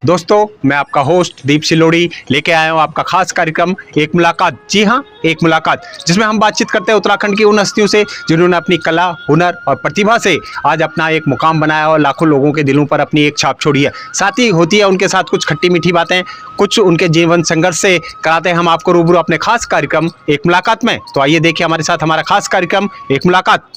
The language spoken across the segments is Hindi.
दोस्तों, मैं आपका होस्ट दीप सिलोड़ी लेके आया हूँ आपका खास कार्यक्रम एक मुलाकात। जी हाँ, एक मुलाकात जिसमें हम बातचीत करते हैं उत्तराखंड की उन हस्तियों से जिन्होंने अपनी कला, हुनर और प्रतिभा से आज अपना एक मुकाम बनाया और लाखों लोगों के दिलों पर अपनी एक छाप छोड़ी है। साथ ही होती है उनके साथ कुछ खट्टी मीठी बातें, कुछ उनके जीवन संघर्ष से कराते हैं हम आपको रूबरू अपने खास कार्यक्रम एक मुलाकात में। तो आइए देखिए हमारे साथ हमारा खास कार्यक्रम एक मुलाकात।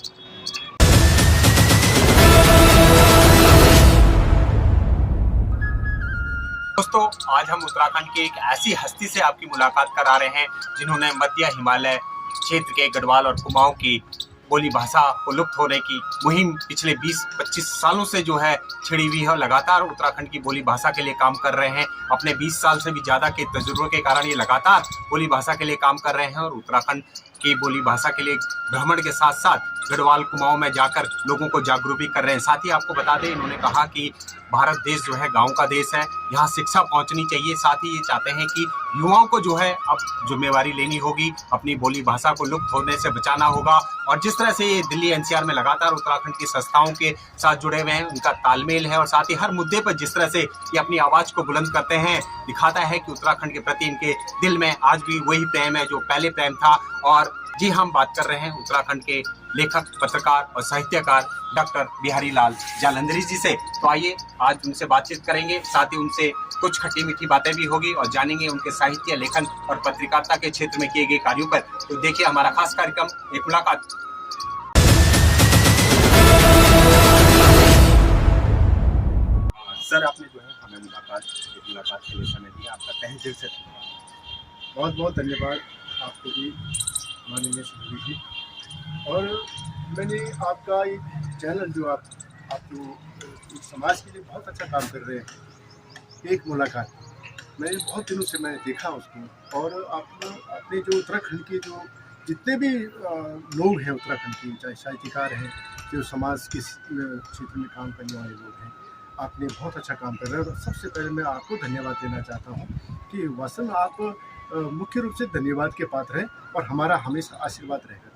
दोस्तों, आज हम उत्तराखंड की एक ऐसी हस्ती से आपकी मुलाकात करा रहे हैं जिन्होंने मध्य हिमालय क्षेत्र के गढ़वाल और कुमाऊं की बोली भाषा को लुप्त होने की मुहिम पिछले 20-25 सालों से जो है छिड़ी हुई है। लगातार उत्तराखंड की बोली भाषा के लिए काम कर रहे हैं। अपने 20 साल से भी ज़्यादा के तजुर्बे के कारण ये लगातार बोली भाषा के लिए काम कर रहे हैं और उत्तराखंड की बोली भाषा के लिए भ्रमण के साथ साथ गढ़वाल कुमाऊं में जाकर लोगों को जागरूक भी कर रहे हैं। साथ ही आपको बता दें, इन्होंने कहा कि भारत देश जो है गांव का देश है, यहाँ शिक्षा पहुंचनी चाहिए। साथ ही ये चाहते हैं कि युवाओं को जो है अब जिम्मेवारी लेनी होगी, अपनी बोली भाषा को लुप्त होने से बचाना होगा। और जिस तरह से ये दिल्ली एनसीआर में लगातार उत्तराखंड की संस्थाओं के साथ जुड़े हुए हैं, उनका तालमेल है और साथ ही हर मुद्दे पर जिस तरह से ये अपनी आवाज़ को बुलंद करते हैं, दिखाता है कि उत्तराखंड के प्रति इनके दिल में आज भी वही प्रेम है जो पहले प्रेम था। और जी, हम बात कर रहे हैं उत्तराखंड के लेखक, पत्रकार और साहित्यकार डॉक्टर बिहारी लाल जालंधरी जी से। तो आइए आज उनसे बातचीत करेंगे, साथ ही उनसे कुछ खट्टी मीठी बातें भी होगी और जानेंगे उनके साहित्य, लेखन और पत्रकारिता के क्षेत्र में किए गए कार्यों पर। तो देखिए हमारा खास कार्यक्रम एक मुलाकात। सर, आपने जो है हमें मुलाकात के लिए समय दिया, आपका तहे दिल से बहुत बहुत धन्यवाद आपको भी, माननीय सुधीर जी। और मैंने आपका एक चैनल जो आप जो समाज के लिए बहुत अच्छा काम कर रहे हैं, एक मुलाकात, मैंने बहुत दिनों से मैंने देखा उसको। और आप अपने जो उत्तराखंड के जो जितने भी लोग हैं उत्तराखंड के, चाहे साहित्यकार हैं, जो समाज के क्षेत्र में काम करने वाले लोग हैं, आपने बहुत अच्छा काम कर रहे हैं। और सबसे पहले मैं आपको धन्यवाद देना चाहता हूँ कि वास्तव में आप मुख्य रूप से धन्यवाद के पात्र हैं और हमारा हमेशा आशीर्वाद रहेगा।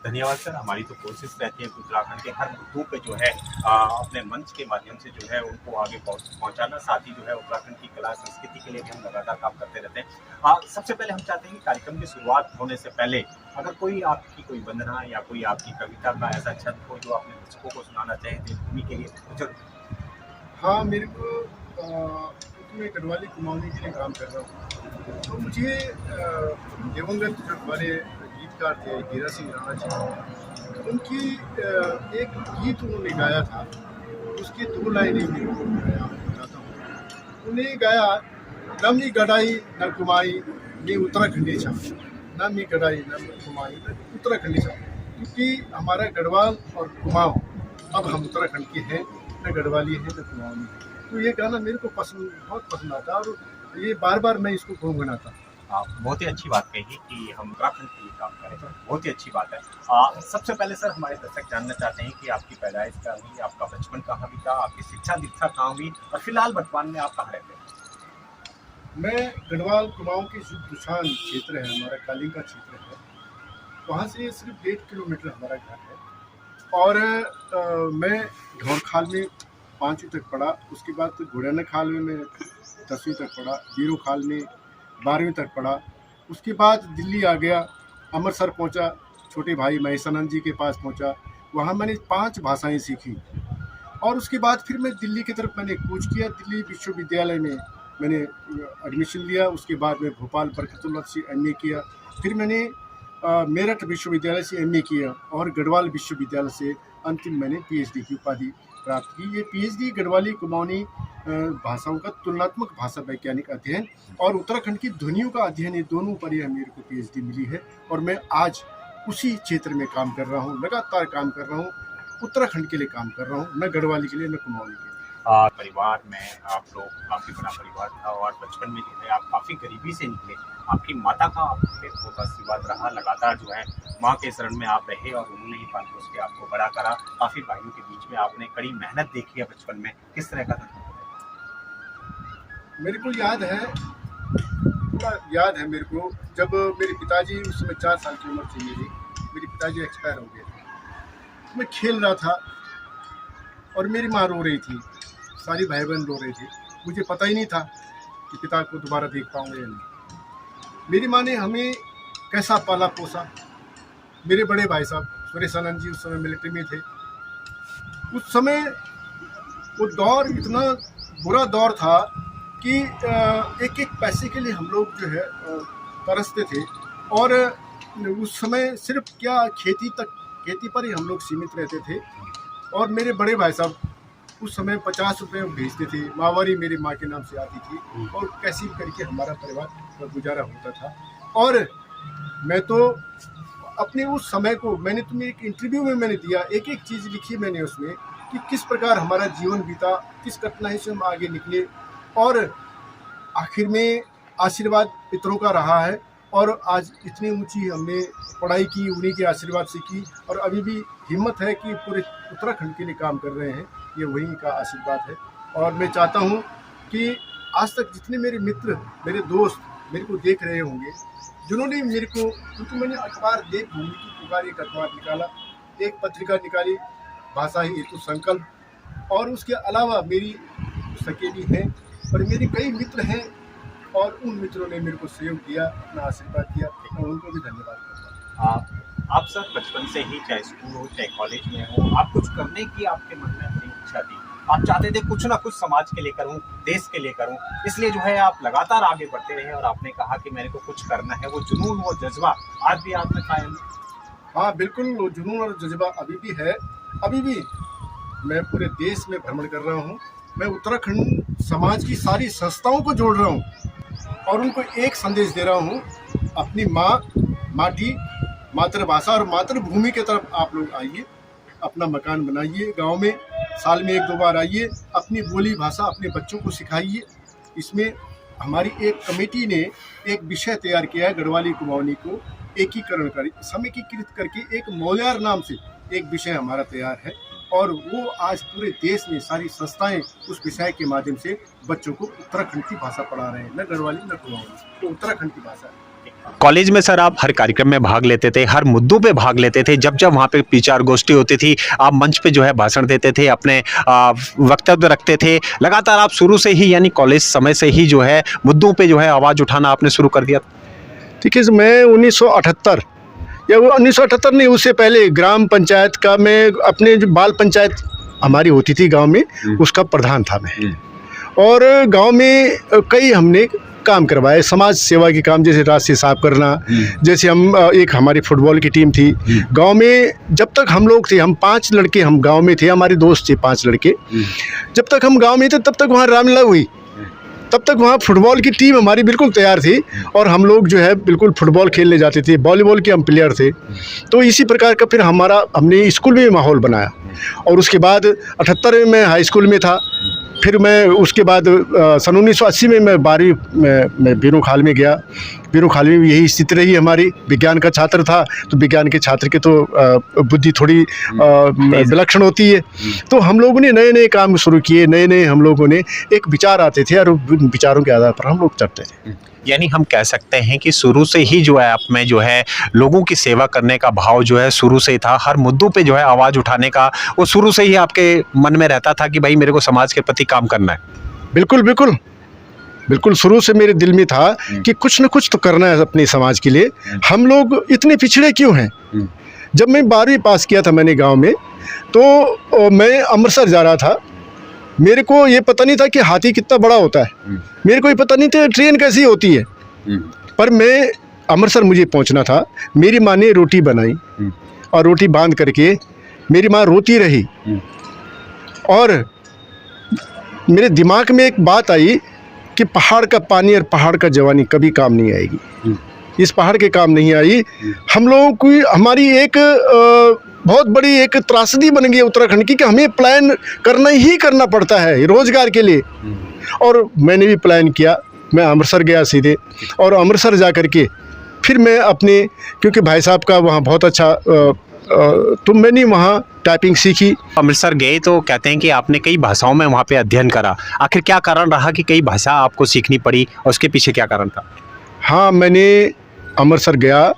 धन्यवाद सर। हमारी तो कोशिश रहती है कि उत्तराखंड के हर मुद्दों पे जो है अपने मंच के माध्यम से जो है उनको आगे पहुंचाना, साथ ही जो है उत्तराखंड की कला संस्कृति के लिए भी हम लगातार काम करते रहते हैं। सबसे पहले हम चाहते हैं कि कार्यक्रम की शुरुआत होने से पहले अगर कोई आपकी कोई वंदना या कोई आपकी कविता का ऐसा छंद हो जो अपने दर्शकों को सुनाना चाहें देवभूमि के लिए, तो हाँ, मेरे को मैं गढ़वाली कुमाऊनी के लिए काम कर रहा हूँ, तो मुझे दिवंगत जो हमारे गीतकार थे हीरा सिंह राणा जी, उनकी एक गीत उन्होंने गाया था, उसकी 2 लाइनें मेरे को बताता हूँ। उन्हें गाया, नमी गढ़ाई न कुमाई ने उत्तराखंडी छा, नमी गढ़ाई न कुमाई न उत्तराखंडी छा, क्योंकि हमारा गढ़वाल और कुमाऊँ अब हम उत्तराखंड के हैं, न गढ़वाली है न कुमाऊनी है। तो ये गाना मेरे को बहुत पसंद आता और ये बार बार मैं इसको गुनगुनाता। बहुत ही अच्छी बात कही कि हम उत्तराखंड के लिए काम करें, बहुत ही अच्छी बात है। सबसे पहले सर, हमारे दर्शक जानना चाहते हैं कि आपकी पैदाइश कहाँ हुई, आपका बचपन कहाँ बीता, आपकी शिक्षा दीक्षा कहाँ हुई और फिलहाल वर्तमान में आप कहाँ रहते हैं? मैं गढ़वाल कुमाऊं के दुशान क्षेत्र है, हमारा कालिंगा क्षेत्र है, वहाँ से सिर्फ 1.5 किलोमीटर हमारा घर है। और मैं ढोरखाल में 5वीं तक पढ़ा, उसके बाद घोड़ाना खाल में मैं 10वीं तक पढ़ा, बीरो खाल में 12वीं तक पढ़ा। उसके बाद दिल्ली आ गया, अमृतसर पहुंचा, छोटे भाई महेशानंद जी के पास पहुंचा, वहाँ मैंने 5 भाषाएं सीखी। और उसके बाद फिर मैं दिल्ली की तरफ मैंने कूच किया, दिल्ली विश्वविद्यालय में मैंने एडमिशन लिया। उसके बाद मैं भोपाल बरकतुल्लाह से MA किया, फिर मैंने मेरठ विश्वविद्यालय से MA किया और गढ़वाल विश्वविद्यालय से अंतिम मैंने PhD की उपाधि प्राप्त की। ये PhD गढ़वाली कुमाऊनी भाषाओं का तुलनात्मक भाषा वैज्ञानिक अध्ययन और उत्तराखंड की ध्वनियों का अध्ययन, ये दोनों पर यह मेरे को PhD मिली है। और मैं आज उसी क्षेत्र में काम कर रहा हूँ, लगातार काम कर रहा हूँ, उत्तराखंड के लिए काम कर रहा हूँ, न गढ़वाली के लिए न कुमाऊनी के लिए। परिवार में आप लोग काफ़ी बड़ा परिवार था और बचपन में जो है आप काफ़ी गरीबी से निकले। आपकी माता का आप पे बहुत आशीर्वाद रहा, लगातार जो है माँ के शरण में आप रहे और उन्होंने ही पाल पोस के आपको बड़ा करा। काफ़ी भाइयों के बीच में आपने कड़ी मेहनत देखी है बचपन में, किस तरह का था? मेरे को याद है मेरे को, जब मेरे पिताजी उस समय 4 साल की उम्र थी मेरे पिताजी एक्सपायर हो गए थे। मैं खेल रहा था और मेरी माँ रो रही थी, सारी भाई बहन रो रहे थे। मुझे पता ही नहीं था कि पिता को दोबारा देख पाऊंगा या नहीं। मेरी माँ ने हमें कैसा पाला पोसा। मेरे बड़े भाई साहब सुरेश आनंद जी उस समय मिलिट्री में थे। उस समय वो दौर इतना बुरा दौर था कि एक एक पैसे के लिए हम लोग जो है तरसते थे। और उस समय सिर्फ क्या खेती पर ही हम लोग सीमित रहते थे। और मेरे बड़े भाई साहब उस समय 50 रुपये भेजते थे। माहवारी मेरी माँ के नाम से आती थी और कैसे भी करके हमारा परिवार का गुजारा होता था। और मैं तो अपने उस समय को मैंने तुम्हें एक इंटरव्यू में मैंने दिया, एक एक चीज़ लिखी मैंने उसमें कि किस प्रकार हमारा जीवन बीता, किस कठिनाई से हम आगे निकले और आखिर में आशीर्वाद पितरों का रहा है। और आज इतनी ऊंची हमने पढ़ाई की उन्हीं के आशीर्वाद से की और अभी भी हिम्मत है कि पूरे उत्तराखंड के लिए काम कर रहे हैं, ये वहीं का आशीर्वाद है। और मैं चाहता हूँ कि आज तक जितने मेरे मित्र मेरे दोस्त मेरे को देख रहे होंगे, जिन्होंने मेरे को, क्योंकि मैंने अखबार देवभूमि की पुकार एक अखबार निकाला, एक पत्रिका निकाली भाषा ही हेतु संकल्प, और उसके अलावा मेरी पुस्तकें भी हैं और मेरे कई मित्र हैं और उन मित्रों ने मेरे को सहयोग दिया, अपना आशीर्वाद दिया और उनको भी धन्यवाद करता हूँ। आप सर बचपन से ही चाहे स्कूल हो चाहे कॉलेज में हो, आप कुछ करने की आपके मन में अपनी इच्छा थी, आप चाहते थे कुछ ना कुछ समाज के लिए करूं, देश के लिए करूं, इसलिए जो है आप लगातार आगे बढ़ते रहे और आपने कहा कि मेरे को कुछ करना है। वो जुनून, वो जज्बा आज भी आप में कायम है? हाँ बिल्कुल, वो जुनून और जज्बा अभी भी है। अभी भी मैं पूरे देश में भ्रमण कर रहा हूँ। मैं उत्तराखंड समाज की सारी संस्थाओं को जोड़ रहा हूँ और उनको एक संदेश दे रहा हूँ, अपनी माँ, माटी, मातृभाषा और मातृभूमि की तरफ आप लोग आइए, अपना मकान बनाइए, गांव में साल में 1-2 बार आइए, अपनी बोली भाषा अपने बच्चों को सिखाइए। इसमें हमारी एक कमेटी ने एक विषय तैयार किया है, गढ़वाली कुमाऊनी को एकीकरण कर समेकीकृत करके एक मौल्यार नाम से एक विषय हमारा तैयार है और वो आज पूरे देश में सारी संस्थाएं उस विषय के माध्यम से बच्चों को उत्तराखंड की भाषा पढ़ा रहे हैं, न गढ़वाली न कुमाऊनी, तो उत्तराखंड की भाषा है। कॉलेज में सर आप हर कार्यक्रम में भाग लेते थे, हर मुद्दों पे भाग लेते थे, जब जब वहाँ पे विचार गोष्ठी होती थी आप मंच पे जो है भाषण देते थे, अपने वक्तव्य रखते थे। लगातार आप शुरू से ही यानी कॉलेज समय से ही जो है मुद्दों पे जो है आवाज़ उठाना आपने शुरू कर दिया? ठीक है, मैं 1978 या वो 1978 नहीं, उससे पहले ग्राम पंचायत का मैं अपने जो बाल पंचायत हमारी होती थी गांव में, उसका प्रधान था मैं। और गांव में कई हमने काम करवाए, समाज सेवा के काम, जैसे रास्ते साफ करना, जैसे हम एक हमारी फुटबॉल की टीम थी गांव में। जब तक हम लोग थे, हम 5 लड़के हम गांव में थे, हमारे दोस्त थे 5 लड़के। जब तक हम गांव में थे तब तक वहाँ रामलीला हुई, तब तक वहाँ फुटबॉल की टीम हमारी बिल्कुल तैयार थी और हम लोग जो है बिल्कुल फुटबॉल खेलने जाते थे, वॉलीबॉल के हम प्लेयर थे। तो इसी प्रकार का फिर हमने स्कूल में माहौल बनाया। और उसके बाद 78 में मैं हाई स्कूल में था। फिर मैं उसके बाद सन 1980 में मैं 12वीं में बीरू खाल में गया। बीरू खाल में यही स्थिति रही हमारी। विज्ञान का छात्र था तो विज्ञान के छात्र की तो बुद्धि थोड़ी विलक्षण होती है। तो हम लोगों ने नए नए काम शुरू किए, नए नए हम लोगों ने एक विचार आते थे और उन विचारों के आधार पर हम लोग चलते थे। यानी हम कह सकते हैं कि शुरू से ही जो है आप में जो है लोगों की सेवा करने का भाव जो है शुरू से ही था, हर मुद्दों पे जो है आवाज़ उठाने का वो शुरू से ही आपके मन में रहता था कि भाई मेरे को समाज के प्रति काम करना है। बिल्कुल बिल्कुल बिल्कुल, शुरू से मेरे दिल में था कि कुछ न कुछ तो करना है अपने समाज के लिए। हम लोग इतने पिछड़े क्यों हैं? जब मैं 12वीं पास किया था मैंने गाँव में, तो मैं अमृतसर जा रहा था। मेरे को ये पता नहीं था कि हाथी कितना बड़ा होता है, मेरे को ये पता नहीं था ट्रेन कैसी होती है। पर मैं अमृतसर मुझे पहुंचना था। मेरी माँ ने रोटी बनाई और रोटी बांध करके मेरी माँ रोती रही और मेरे दिमाग में एक बात आई कि पहाड़ का पानी और पहाड़ का जवानी कभी काम नहीं आएगी। इस पहाड़ के काम नहीं आई। हम लोगों की हमारी एक बहुत बड़ी एक त्रासदी बन गई उत्तराखंड की कि हमें प्लान करना ही करना पड़ता है रोजगार के लिए। और मैंने भी प्लान किया, मैं अमृतसर गया सीधे और अमृतसर जा कर के फिर मैं अपने, क्योंकि भाई साहब का वहाँ बहुत अच्छा तो मैंने वहाँ टाइपिंग सीखी। अमृतसर गए तो कहते हैं कि आपने कई भाषाओं में वहाँ पे अध्ययन करा, आखिर क्या कारण रहा कि कई भाषा आपको सीखनी पड़ी और उसके पीछे क्या कारण था? हाँ, मैंने अमृतसर गया,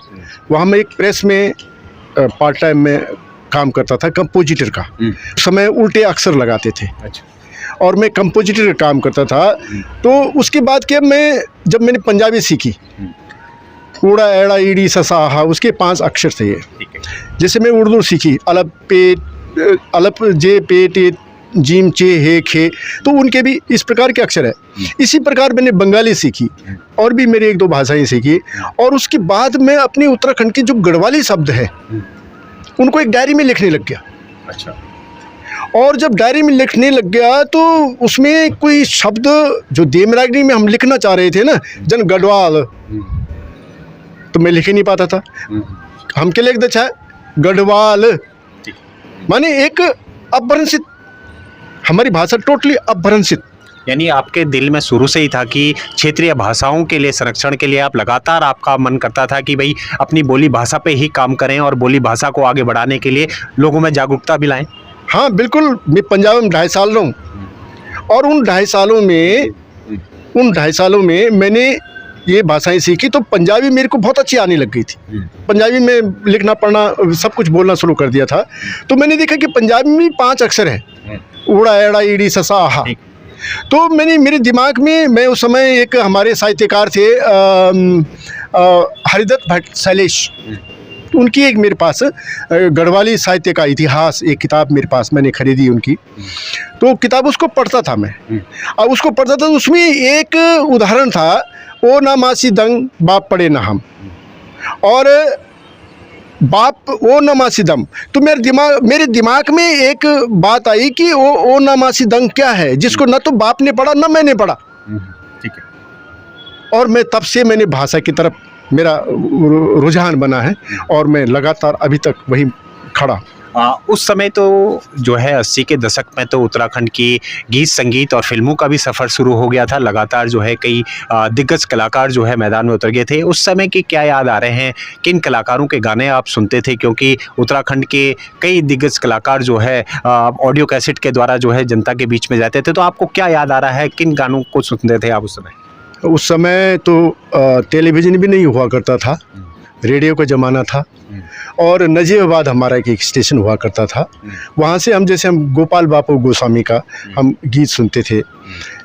वहाँ मैं एक प्रेस में पार्ट टाइम में काम करता था, कंपोजिटर का। उस समय उल्टे अक्षर लगाते थे। अच्छा। और मैं कंपोजिटर का काम करता था। तो उसके बाद क्या, जब मैंने पंजाबी सीखी, ऊड़ा एड़ा ईड़ी ससा हा, उसके 5 अक्षर थे ये। जैसे मैं उर्दू सीखी, अलप जे पे टे जीम चे हे खे, तो उनके भी इस प्रकार के अक्षर है। इसी प्रकार मैंने बंगाली सीखी और भी मेरी 1-2 भाषाएं सीखी। और उसके बाद मैं अपने उत्तराखंड के जो गढ़वाली शब्द है उनको एक डायरी में लिखने लग गया। अच्छा। और जब डायरी में लिखने लग गया तो उसमें कोई शब्द जो देवनागरी में हम लिखना चाह रहे थे ना, जन गढ़वाल, तो मैं लिख ही नहीं पाता था। हम क्या लिख देता है, गढ़वाल, माने एक अपभ्रंशित, हमारी भाषा टोटली अपभ्रंशित। यानी आपके दिल में शुरू से ही था कि क्षेत्रीय भाषाओं के लिए संरक्षण के लिए आप लगातार, आपका मन करता था कि भाई अपनी बोली भाषा पे ही काम करें और बोली भाषा को आगे बढ़ाने के लिए लोगों में जागरूकता भी लाएं। हाँ बिल्कुल, मैं पंजाब में 2.5 साल रहा हूँ और उन 2.5 सालों में मैंने ये भाषाएं सीखी, तो पंजाबी मेरे को बहुत अच्छी आने लग गई थी। पंजाबी में लिखना पढ़ना सब कुछ बोलना शुरू कर दिया था। तो मैंने देखा कि पंजाबी में 5 अक्षर है, ऊड़ा एड़ा ईड़ी ससा हा। तो मेरे दिमाग में, मैं उस समय एक हमारे साहित्यकार थे हरिदत्त भट्ट शैलेश, उनकी एक मेरे पास गढ़वाली साहित्य का इतिहास एक किताब मेरे पास, मैंने खरीदी उनकी। तो किताब उसको पढ़ता था मैं, और उसको पढ़ता था, उसमें एक उदाहरण था, ओ ना मासी दंग बाप पड़े ना हम, और बाप ओ न मासी दम। तो मेरे दिमाग में एक बात आई कि ओ न मासी दंग क्या है, जिसको न तो बाप ने पढ़ा न मैंने पढ़ा। ठीक है। और मैं तब से मैंने भाषा की तरफ मेरा रुझान बना है और मैं लगातार अभी तक वही खड़ा। उस समय तो जो है 80 के दशक में तो उत्तराखंड की गीत संगीत और फिल्मों का भी सफ़र शुरू हो गया था। लगातार जो है कई दिग्गज कलाकार जो है मैदान में उतर गए थे। उस समय की क्या याद आ रहे हैं, किन कलाकारों के गाने आप सुनते थे? क्योंकि उत्तराखंड के कई दिग्गज कलाकार जो है ऑडियो कैसेट के द्वारा जो है जनता के बीच में जाते थे, तो आपको क्या याद आ रहा है, किन गानों को सुनते थे आप उस समय? उस समय तो टेलीविज़न भी नहीं हुआ करता था, रेडियो का ज़माना था, और नजीबाबाद हमारा एक स्टेशन हुआ करता था। वहाँ से हम गोपाल बापू गोस्वामी का हम गीत सुनते थे।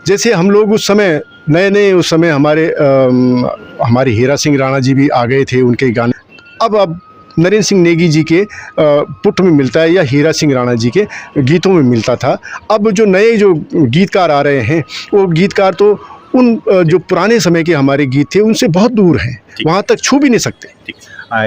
जैसे हम लोग उस समय नए उस समय हमारे हीरा सिंह राणा जी भी आ गए थे, उनके गाने अब नरेंद्र सिंह नेगी जी के पुट में मिलता है या हीरा सिंह राणा जी के गीतों में मिलता था। अब जो नए जो गीतकार आ रहे हैं, वो गीतकार तो उन जो पुराने समय के हमारे गीत थे उनसे बहुत दूर हैं, वहाँ तक छू भी नहीं सकते।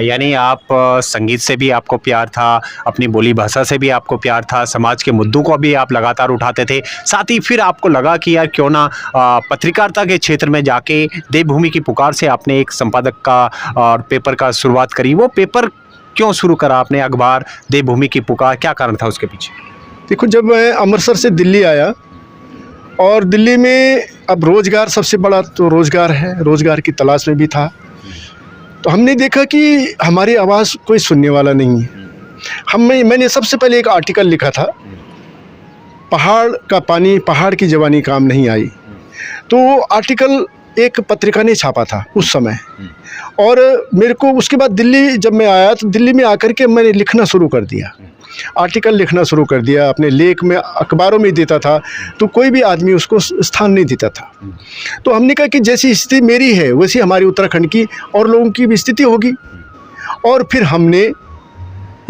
यानी आप संगीत से भी आपको प्यार था, अपनी बोली भाषा से भी आपको प्यार था, समाज के मुद्दों को भी आप लगातार उठाते थे, साथ ही फिर आपको लगा कि यार क्यों ना पत्रकारिता के क्षेत्र में जाके देवभूमि की पुकार से आपने एक संपादक का और पेपर का शुरुआत करी। वो पेपर क्यों शुरू करा आपने, अखबार देवभूमि की पुकार, क्या कारण था उसके पीछे? देखो, जब मैं अमृतसर से दिल्ली आया और दिल्ली में अब रोज़गार सबसे बड़ा तो रोज़गार है, रोज़गार की तलाश में भी था, तो हमने देखा कि हमारी आवाज़ कोई सुनने वाला नहीं है। मैंने सबसे पहले एक आर्टिकल लिखा था, पहाड़ का पानी पहाड़ की जवानी काम नहीं आई। तो वो आर्टिकल एक पत्रिका ने छापा था उस समय, और मेरे को उसके बाद दिल्ली जब मैं आया तो दिल्ली में आकर के मैंने लिखना शुरू कर दिया, आर्टिकल लिखना शुरू कर दिया, अपने लेख में अखबारों में देता था, तो कोई भी आदमी उसको स्थान नहीं देता था। तो हमने कहा कि जैसी स्थिति मेरी है वैसी हमारी उत्तराखंड की और लोगों की भी स्थिति होगी, और फिर हमने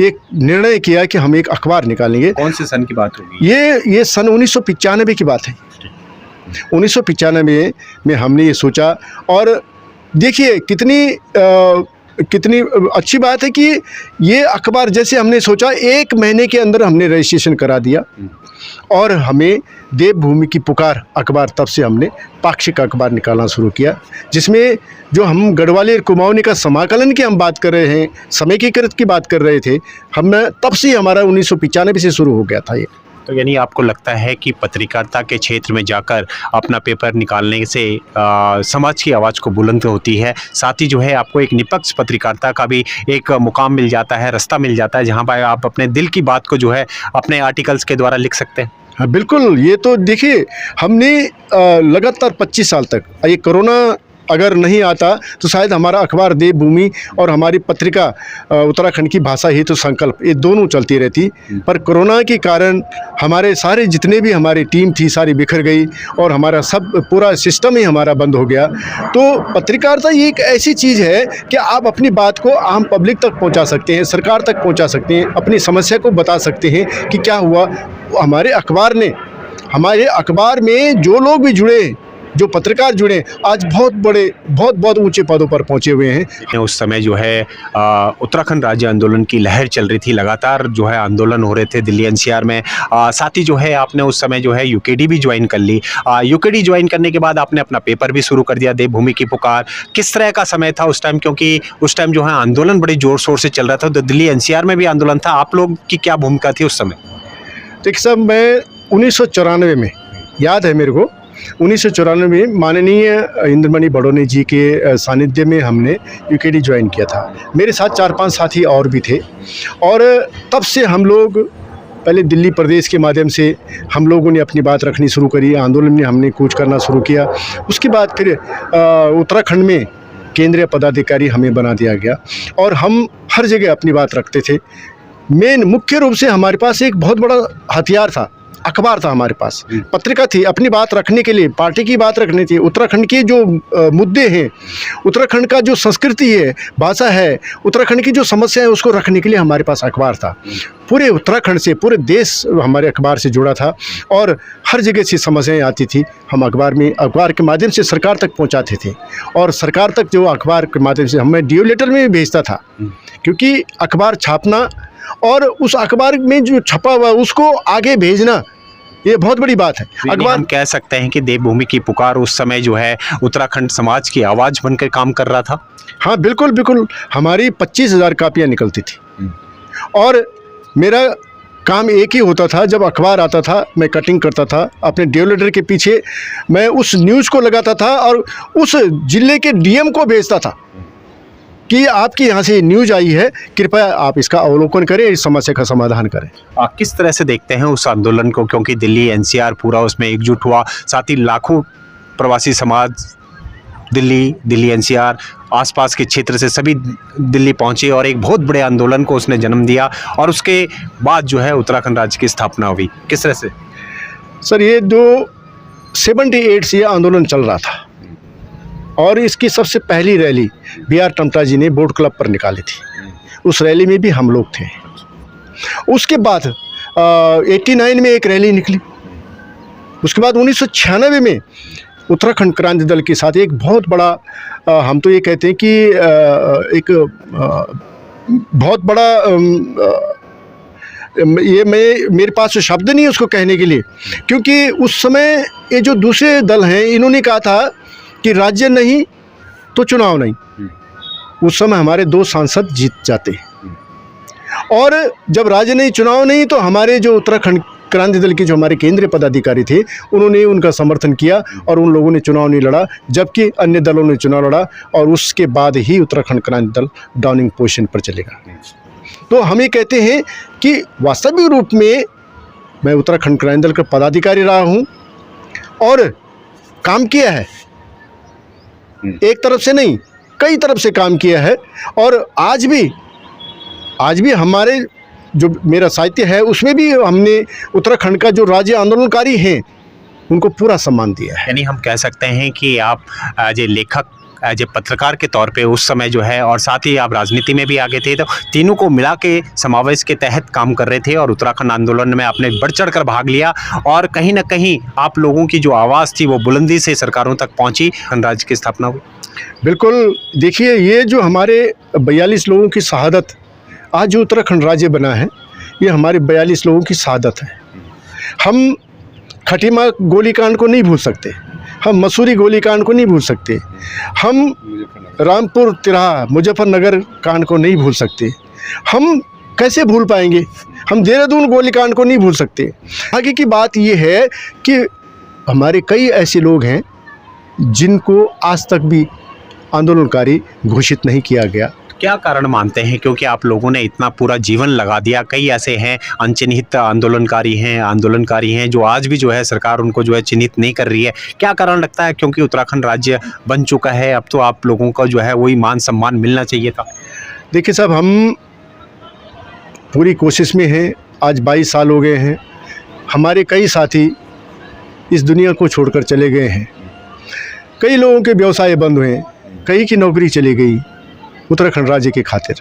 एक निर्णय किया कि हम एक अखबार निकालेंगे। कौन से सन की बात होगी? ये सन 1995 की बात है। 1995 में हमने ये सोचा, और देखिए कितनी अच्छी बात है कि ये अखबार, जैसे हमने सोचा 1 महीने के अंदर हमने रजिस्ट्रेशन करा दिया, और हमें देवभूमि की पुकार अखबार, तब से हमने पाक्षिक अखबार निकालना शुरू किया, जिसमें जो हम गढ़वाली और कुमाऊनी का समाकलन की हम बात कर रहे हैं, समेकीकृत की बात कर रहे थे, तब से हमारा 1995 से शुरू हो गया था ये। तो यानी आपको लगता है कि पत्रकारिता के क्षेत्र में जाकर अपना पेपर निकालने से समाज की आवाज़ को बुलंद होती है, साथ ही जो है आपको एक निष्पक्ष पत्रकारिता का भी एक मुकाम मिल जाता है, रास्ता मिल जाता है, जहां पर आप अपने दिल की बात को जो है अपने आर्टिकल्स के द्वारा लिख सकते हैं? हाँ बिल्कुल, ये तो देखिए हमने लगातार 25 साल तक, ये कोरोना अगर नहीं आता तो शायद हमारा अखबार देवभूमि और हमारी पत्रिका उत्तराखंड की भाषा हेतु संकल्प ये दोनों चलती रहती। पर कोरोना के कारण हमारे सारे जितने भी हमारी टीम थी सारी बिखर गई और हमारा सब पूरा सिस्टम ही हमारा बंद हो गया। तो पत्रकारिता ये एक ऐसी चीज़ है कि आप अपनी बात को आम पब्लिक तक पहुंचा सकते हैं, सरकार तक पहुंचा सकते हैं, अपनी समस्या को बता सकते हैं कि क्या हुआ। हमारे अखबार में जो लोग भी जुड़े, जो पत्रकार जुड़े, आज बहुत ऊंचे पदों पर पहुंचे हुए हैं। उस समय जो है उत्तराखंड राज्य आंदोलन की लहर चल रही थी, लगातार जो है आंदोलन हो रहे थे दिल्ली एनसीआर में। साथ ही जो है आपने उस समय जो है यूकेडी भी ज्वाइन कर ली। यूकेडी ज्वाइन करने के बाद आपने अपना पेपर भी शुरू कर दिया, देवभूमि की पुकार। किस तरह का समय था उस टाइम, क्योंकि उस टाइम जो है आंदोलन बड़े जोर शोर से चल रहा था, तो दिल्ली एनसीआर में भी आंदोलन था। आप लोग की क्या भूमिका थी उस समय? देखिए साहब, मैं 1994 में, याद है मेरे को, 1994 में माननीय इंद्रमणि बडोनी जी के सानिध्य में हमने यूकेडी ज्वाइन किया था। मेरे साथ 4-5 साथी और भी थे और तब से हम लोग पहले दिल्ली प्रदेश के माध्यम से हम लोगों ने अपनी बात रखनी शुरू करी, आंदोलन में हमने कूच करना शुरू किया। उसके बाद फिर उत्तराखंड में केंद्रीय पदाधिकारी हमें बना दिया गया और हम हर जगह अपनी बात रखते थे। मुख्य रूप से हमारे पास एक बहुत बड़ा हथियार था, अखबार था हमारे पास, पत्रिका थी। अपनी बात रखने के लिए, पार्टी की बात रखनी थी, उत्तराखंड के जो मुद्दे हैं, उत्तराखंड का जो संस्कृति है, भाषा है, उत्तराखंड की जो समस्या है, उसको रखने के लिए हमारे पास अखबार था। पूरे उत्तराखंड से, पूरे देश हमारे अखबार से जुड़ा था और हर जगह से समस्याएं आती थी। हम अखबार के माध्यम से सरकार तक पहुंचाते थे और सरकार तक जो अखबार के माध्यम से हमें डीओ लेटर में भी भेजता था, क्योंकि अखबार छापना और उस अखबार में जो छपा हुआ उसको आगे भेजना, ये बहुत बड़ी बात है। अखबार, हम कह सकते हैं कि देवभूमि की पुकार उस समय जो है उत्तराखंड समाज की आवाज़ बनकर काम कर रहा था। हाँ, बिल्कुल। हमारी 25,000 कापियाँ निकलती थी और मेरा काम एक ही होता था। जब अखबार आता था मैं कटिंग करता था, अपने डीओ लेटर के पीछे मैं उस न्यूज़ को लगाता था और उस जिले के डीएम को भेजता था कि आपकी यहाँ से न्यूज़ आई है, कृपया आप इसका अवलोकन करें, इस समस्या का समाधान करें। किस तरह से देखते हैं उस आंदोलन को, क्योंकि दिल्ली एनसीआर पूरा उसमें एकजुट हुआ, साथ ही लाखों प्रवासी समाज दिल्ली एनसीआर आसपास के क्षेत्र से सभी दिल्ली पहुंचे और एक बहुत बड़े आंदोलन को उसने जन्म दिया और उसके बाद जो है उत्तराखंड राज्य की स्थापना हुई। किस तरह से? सर, ये 78 से आंदोलन चल रहा था और इसकी सबसे पहली रैली BR टमटा जी ने बोट क्लब पर निकाली थी। उस रैली में भी हम लोग थे। उसके बाद 89 में एक रैली निकली। उसके बाद 1996 में उत्तराखंड क्रांति दल के साथ एक बहुत बड़ा, हम तो ये कहते हैं कि एक बहुत बड़ा, ये मेरे पास शब्द नहीं है उसको कहने के लिए, क्योंकि उस समय ये जो दूसरे दल हैं इन्होंने कहा था कि राज्य नहीं तो चुनाव नहीं। उस समय हमारे 2 सांसद जीत जाते और जब राज्य नहीं चुनाव नहीं तो हमारे जो उत्तराखंड क्रांति दल के जो हमारे केंद्रीय पदाधिकारी थे उन्होंने उनका समर्थन किया और उन लोगों ने चुनाव नहीं लड़ा, जबकि अन्य दलों ने चुनाव लड़ा और उसके बाद ही उत्तराखंड क्रांति दल डाउनिंग पोजीशन पर चलेगा। तो हम ये कहते हैं कि वास्तविक रूप में मैं उत्तराखंड क्रांति दल का पदाधिकारी रहा हूँ और काम किया है, एक तरफ से नहीं कई तरफ से काम किया है और आज भी हमारे जो मेरा साहित्य है उसमें भी हमने उत्तराखंड का जो राज्य आंदोलनकारी हैं उनको पूरा सम्मान दिया है। यानी हम कह सकते हैं कि आप एज ए लेखक, एज ए पत्रकार के तौर पे उस समय जो है, और साथ ही आप राजनीति में भी आगे थे, तो तीनों को मिला के समावेश के तहत काम कर रहे थे और उत्तराखंड आंदोलन में आपने बढ़ चढ़ कर भाग लिया और कहीं ना कहीं आप लोगों की जो आवाज़ थी वो बुलंदी से सरकारों तक पहुंची, राज्य की स्थापना हुई। बिल्कुल, देखिए ये जो हमारे 42 लोगों की शहादत, आज जो उत्तराखंड राज्य बना है ये हमारे 42 लोगों की शहादत है। हम खटीमा गोलीकांड को नहीं भूल सकते, हम मसूरी गोलीकांड को नहीं भूल सकते, हम रामपुर तिराहा मुजफ्फरनगर कांड को नहीं भूल सकते, हम कैसे भूल पाएंगे, हम देहरादून गोलीकांड को नहीं भूल सकते। आगे की बात ये है कि हमारे कई ऐसे लोग हैं जिनको आज तक भी आंदोलनकारी घोषित नहीं किया गया। क्या कारण मानते हैं, क्योंकि आप लोगों ने इतना पूरा जीवन लगा दिया, कई ऐसे हैं अनचिन्हित आंदोलनकारी हैं जो आज भी जो है सरकार उनको जो है चिन्हित नहीं कर रही है। क्या कारण लगता है, क्योंकि उत्तराखंड राज्य बन चुका है, अब तो आप लोगों का जो है वही मान सम्मान मिलना चाहिए था। देखिए साहब, हम पूरी कोशिश में हैं। आज 22 साल हो गए हैं। हमारे कई साथी इस दुनिया को छोड़कर चले गए हैं। कई लोगों के व्यवसाय बंद हुए, कई की नौकरी चली गई उत्तराखंड राज्य की खातिर।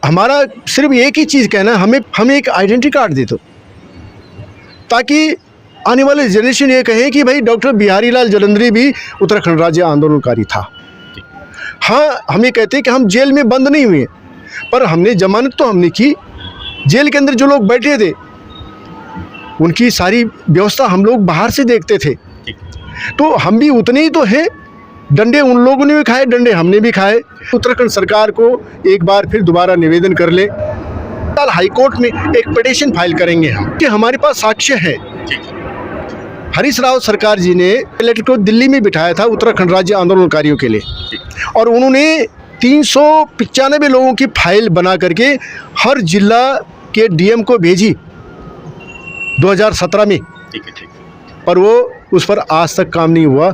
हमारा सिर्फ एक ही चीज़ कहना है, हमें एक आइडेंटिटी कार्ड दे दो, ताकि आने वाले जनरेशन ये कहे कि भाई डॉक्टर बिहारी लाल जालंधरी भी उत्तराखंड राज्य आंदोलनकारी था। हाँ, हम ये कहते हैं कि हम जेल में बंद नहीं हुए, पर हमने जमानत तो हमने की। जेल के अंदर जो लोग बैठे थे उनकी सारी व्यवस्था हम लोग बाहर से देखते थे। तो हम भी उतने ही तो हैं। डंडे उन लोगों ने भी खाए, डंडे हमने भी खाए। उत्तराखंड सरकार को एक बार फिर दोबारा निवेदन कर ले, कल हाई कोर्ट में एक पिटीशन फाइल करेंगे हम कि हमारे पास साक्ष्य है। हरीश राव सरकार जी ने लेटर को दिल्ली में बिठाया था उत्तराखंड राज्य आंदोलनकारियों के लिए, और उन्होंने 395 लोगों की फाइल बना करके हर जिला के डीएम को भेजी 2017 में। पर वो उस पर आज तक काम नहीं हुआ।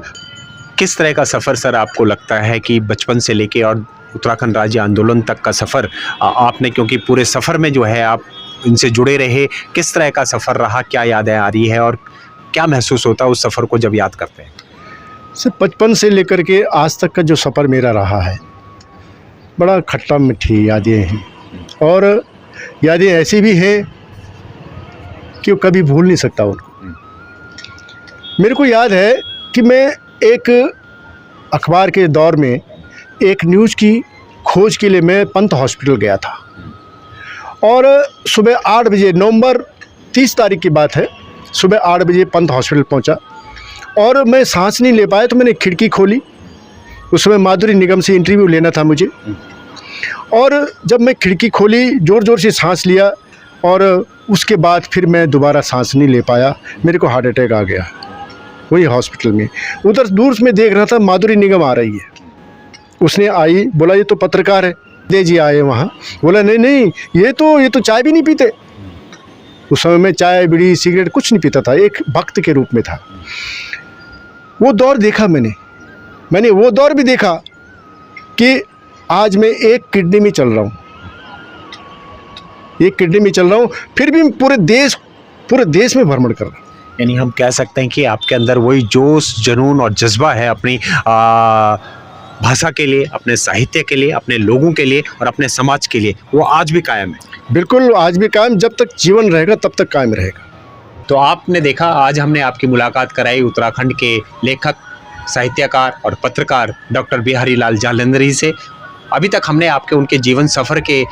किस तरह का सफ़र सर आपको लगता है कि बचपन से लेके और उत्तराखंड राज्य आंदोलन तक का सफ़र आपने, क्योंकि पूरे सफ़र में जो है आप इनसे जुड़े रहे, किस तरह का सफ़र रहा, क्या यादें आ रही है और क्या महसूस होता है उस सफ़र को जब याद करते हैं? सिर्फ बचपन से लेकर के आज तक का जो सफ़र मेरा रहा है, बड़ा खट्टा मीठी यादें हैं, और यादें ऐसी भी हैं कि वो कभी भूल नहीं सकता उनको। मेरे को याद है कि मैं एक अखबार के दौर में एक न्यूज़ की खोज के लिए मैं पंत हॉस्पिटल गया था, और सुबह 8 बजे, नवंबर 30 तारीख की बात है, सुबह 8 बजे पंत हॉस्पिटल पहुंचा, और मैं सांस नहीं ले पाया तो मैंने खिड़की खोली। उस समय माधुरी निगम से इंटरव्यू लेना था मुझे, और जब मैं खिड़की खोली, ज़ोर ज़ोर से सांस लिया, और उसके बाद फिर मैं दोबारा सांस नहीं ले पाया। मेरे को हार्ट अटैक आ गया वही हॉस्पिटल में। उधर दूर में देख रहा था माधुरी निगम आ रही है, उसने आई, बोला ये तो पत्रकार है, दे जी आए वहाँ। बोला नहीं नहीं, ये तो चाय भी नहीं पीते। उस समय मैं चाय बीड़ी सिगरेट कुछ नहीं पीता था, एक भक्त के रूप में था। वो दौर देखा मैंने वो दौर भी देखा कि आज मैं एक किडनी में चल रहा हूँ, फिर भी पूरे देश में भ्रमण कर रहा हूँ। यानी हम कह सकते हैं कि आपके अंदर वही जोश, जुनून और जज्बा है अपनी भाषा के लिए, अपने साहित्य के लिए, अपने लोगों के लिए और अपने समाज के लिए, वो आज भी कायम है। बिल्कुल, आज भी कायम, जब तक जीवन रहेगा तब तक कायम रहेगा। तो आपने देखा, आज हमने आपकी मुलाकात कराई उत्तराखंड के लेखक, साहित्यकार और पत्रकार डॉक्टर बिहारी लाल जालंधरी से। अभी तक हमने आपके उनके जीवन सफ़र के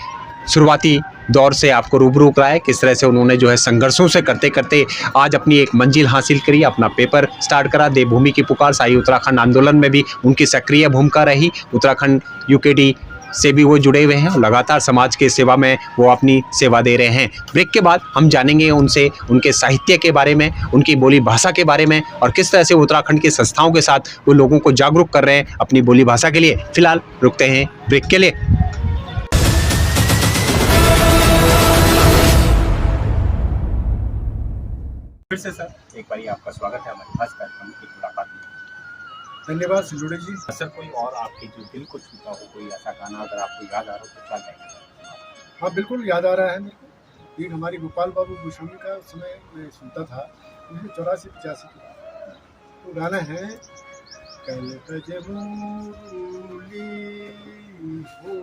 शुरुआती दौर से आपको रूबरू कराया, किस तरह से उन्होंने जो है संघर्षों से करते करते आज अपनी एक मंजिल हासिल करी, अपना पेपर स्टार्ट करा। देवभूमि की पुकार, शाही उत्तराखंड आंदोलन में भी उनकी सक्रिय भूमिका रही। उत्तराखंड यूकेडी से भी वो जुड़े हुए हैं और लगातार समाज के सेवा में वो अपनी सेवा दे रहे हैं। ब्रेक के बाद हम जानेंगे उनसे उनके साहित्य के बारे में, उनकी बोली भाषा के बारे में, और किस तरह से उत्तराखंड की संस्थाओं के साथ वो लोगों को जागरूक कर रहे हैं अपनी बोली भाषा के लिए। फिलहाल रुकते हैं ब्रेक के लिए। फिर से सर एक बार आपका स्वागत है हमारे खास कार्यक्रम की मुलाकात में। धन्यवाद संजोड़े जी। सर, कोई और आपके जो दिल को छूता हो, कोई ऐसा गाना अगर आपको याद आ रहा हो तो क्या गाएंगे? हाँ, बिल्कुल याद आ रहा है मेरे को। एक हमारी गोपाल बाबू गोस्वामी का उस समय मैं सुनता था, 1984-85 की। तो गाना है, कल तजमूली हो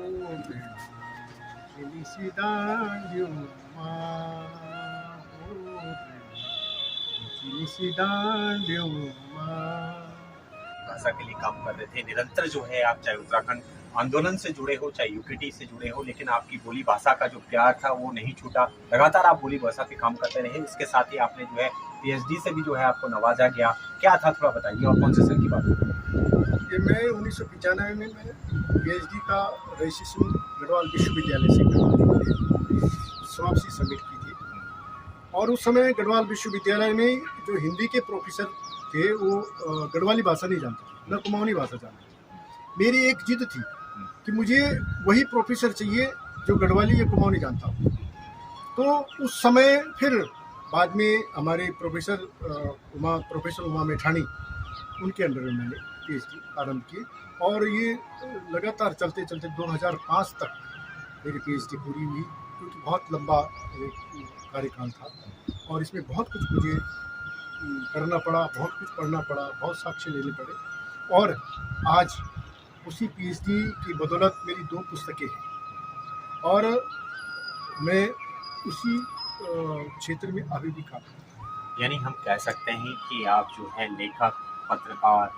भाषा के लिए काम कर रहे थे निरंतर जो है आप, चाहे उत्तराखंड आंदोलन से जुड़े हो, चाहे यूकेटी से जुड़े हो, लेकिन आपकी बोली भाषा का जो प्यार था वो नहीं छूटा। लगातार आप बोली भाषा पे काम करते रहे। इसके साथ ही आपने जो है पीएचडी से भी जो है आपको नवाजा गया। क्या था, थोड़ा बताइए, और कौन से सन की बात है? मैं 1995 में मैं पीएचडी का रजिस्ट्रेशन गढ़वाल विश्वविद्यालय से समाप्ति सबमिट की थी, और उस समय गढ़वाल विश्वविद्यालय में जो हिंदी के प्रोफेसर थे वो गढ़वाली भाषा नहीं जानते थे, न कुमाऊनी भाषा जानते थे। मेरी एक जिद थी कि मुझे वही प्रोफेसर चाहिए जो गढ़वाली या कुमाऊनी जानता हो। तो उस समय फिर बाद में हमारे प्रोफेसर उमा मेठानी, उनके अंडर में मैंने पीएचडी आरंभ की और ये लगातार चलते चलते 2005 तक मेरी पीएचडी पूरी हुई, क्योंकि बहुत लंबा एक कार्यकाल था और इसमें बहुत कुछ मुझे करना पड़ा, बहुत कुछ पढ़ना पड़ा, बहुत साक्ष्य लेने पड़े और आज उसी पीएचडी की बदौलत मेरी 2 पुस्तकें हैं और मैं उसी क्षेत्र में अभी भी काम करता हूँ। यानी हम कह सकते हैं कि आप जो है लेखक, पत्रकार,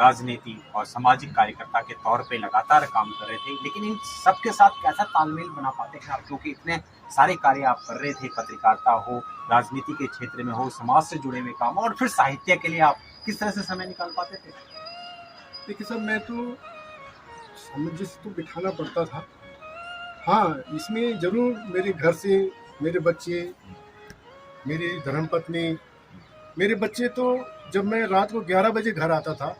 राजनीति और सामाजिक कार्यकर्ता के तौर पे लगातार काम कर रहे थे, लेकिन इन सबके साथ कैसा तालमेल बना पाते हैं आप, क्योंकि इतने सारे कार्य आप कर रहे थे, पत्रकारिता हो, राजनीति के क्षेत्र में हो, समाज से जुड़े हुए काम, और फिर साहित्य के लिए आप किस तरह से समय निकाल पाते थे? देखिए सर, मैं तो सामंजस्य तो बिठाना पड़ता था। हाँ, इसमें जरूर मेरे घर से मेरे बच्चे, मेरी धर्मपत्नी, मेरे बच्चे तो जब मैं रात को 11 बजे घर आता था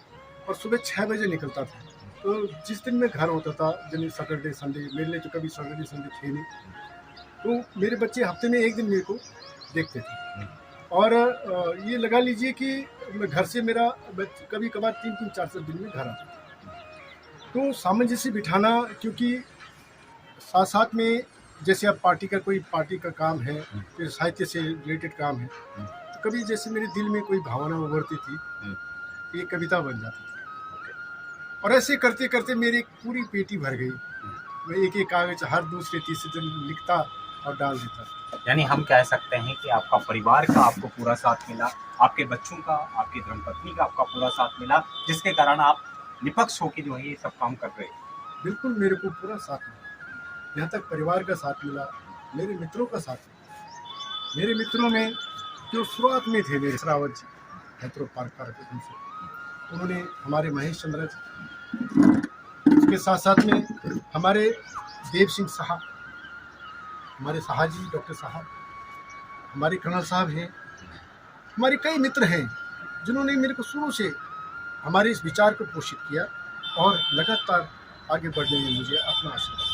और सुबह 6 बजे निकलता था, तो जिस दिन मैं घर होता था, जैसे सैटरडे संडे, मेरे लिए तो कभी सैटरडे संडे थे नहीं, तो मेरे बच्चे हफ्ते में 1 दिन मेरे को देखते थे और ये लगा लीजिए कि मैं घर से मेरा कभी कभार 3-3, 4-4 दिन में घर आता था। तो सामंजस्य बिठाना, क्योंकि साथ साथ में जैसे अब पार्टी का काम है, फिर साहित्य से रिलेटेड काम है, तो कभी जैसे मेरे दिल में कोई भावना उभरती थी, ये कविता बन जाती थी और ऐसे करते करते मेरी पूरी पेटी भर गई। मैं एक कागज हर दूसरे तीसरे दिन लिखता और डाल देता। यानी हम कह सकते हैं कि आपका परिवार का आपको पूरा साथ मिला, आपके बच्चों का, आपकी धर्मपत्नी का आपका पूरा साथ मिला, जिसके कारण आप निष्पक्ष होकर जो है ये सब काम कर रहे हैं। बिल्कुल, मेरे को पूरा साथ मिला। यहाँ तक परिवार का साथ मिला, मेरे मित्रों का साथ मिला। मेरे मित्रों में जो शुरुआत में थे, मेरे श्रावत जी, हैत्रो पार्क कार्यक्रम से, उन्होंने हमारे महेश चंद्र जी, उसके साथ साथ में हमारे देव सिंह साहब, हमारे साहा जी, डॉक्टर साहब, हमारे कर्नल साहब हैं, हमारे कई मित्र हैं जिन्होंने मेरे को शुरू से हमारे इस विचार को पोषित किया और लगातार आगे बढ़ने में मुझे अपना आशीर्वाद।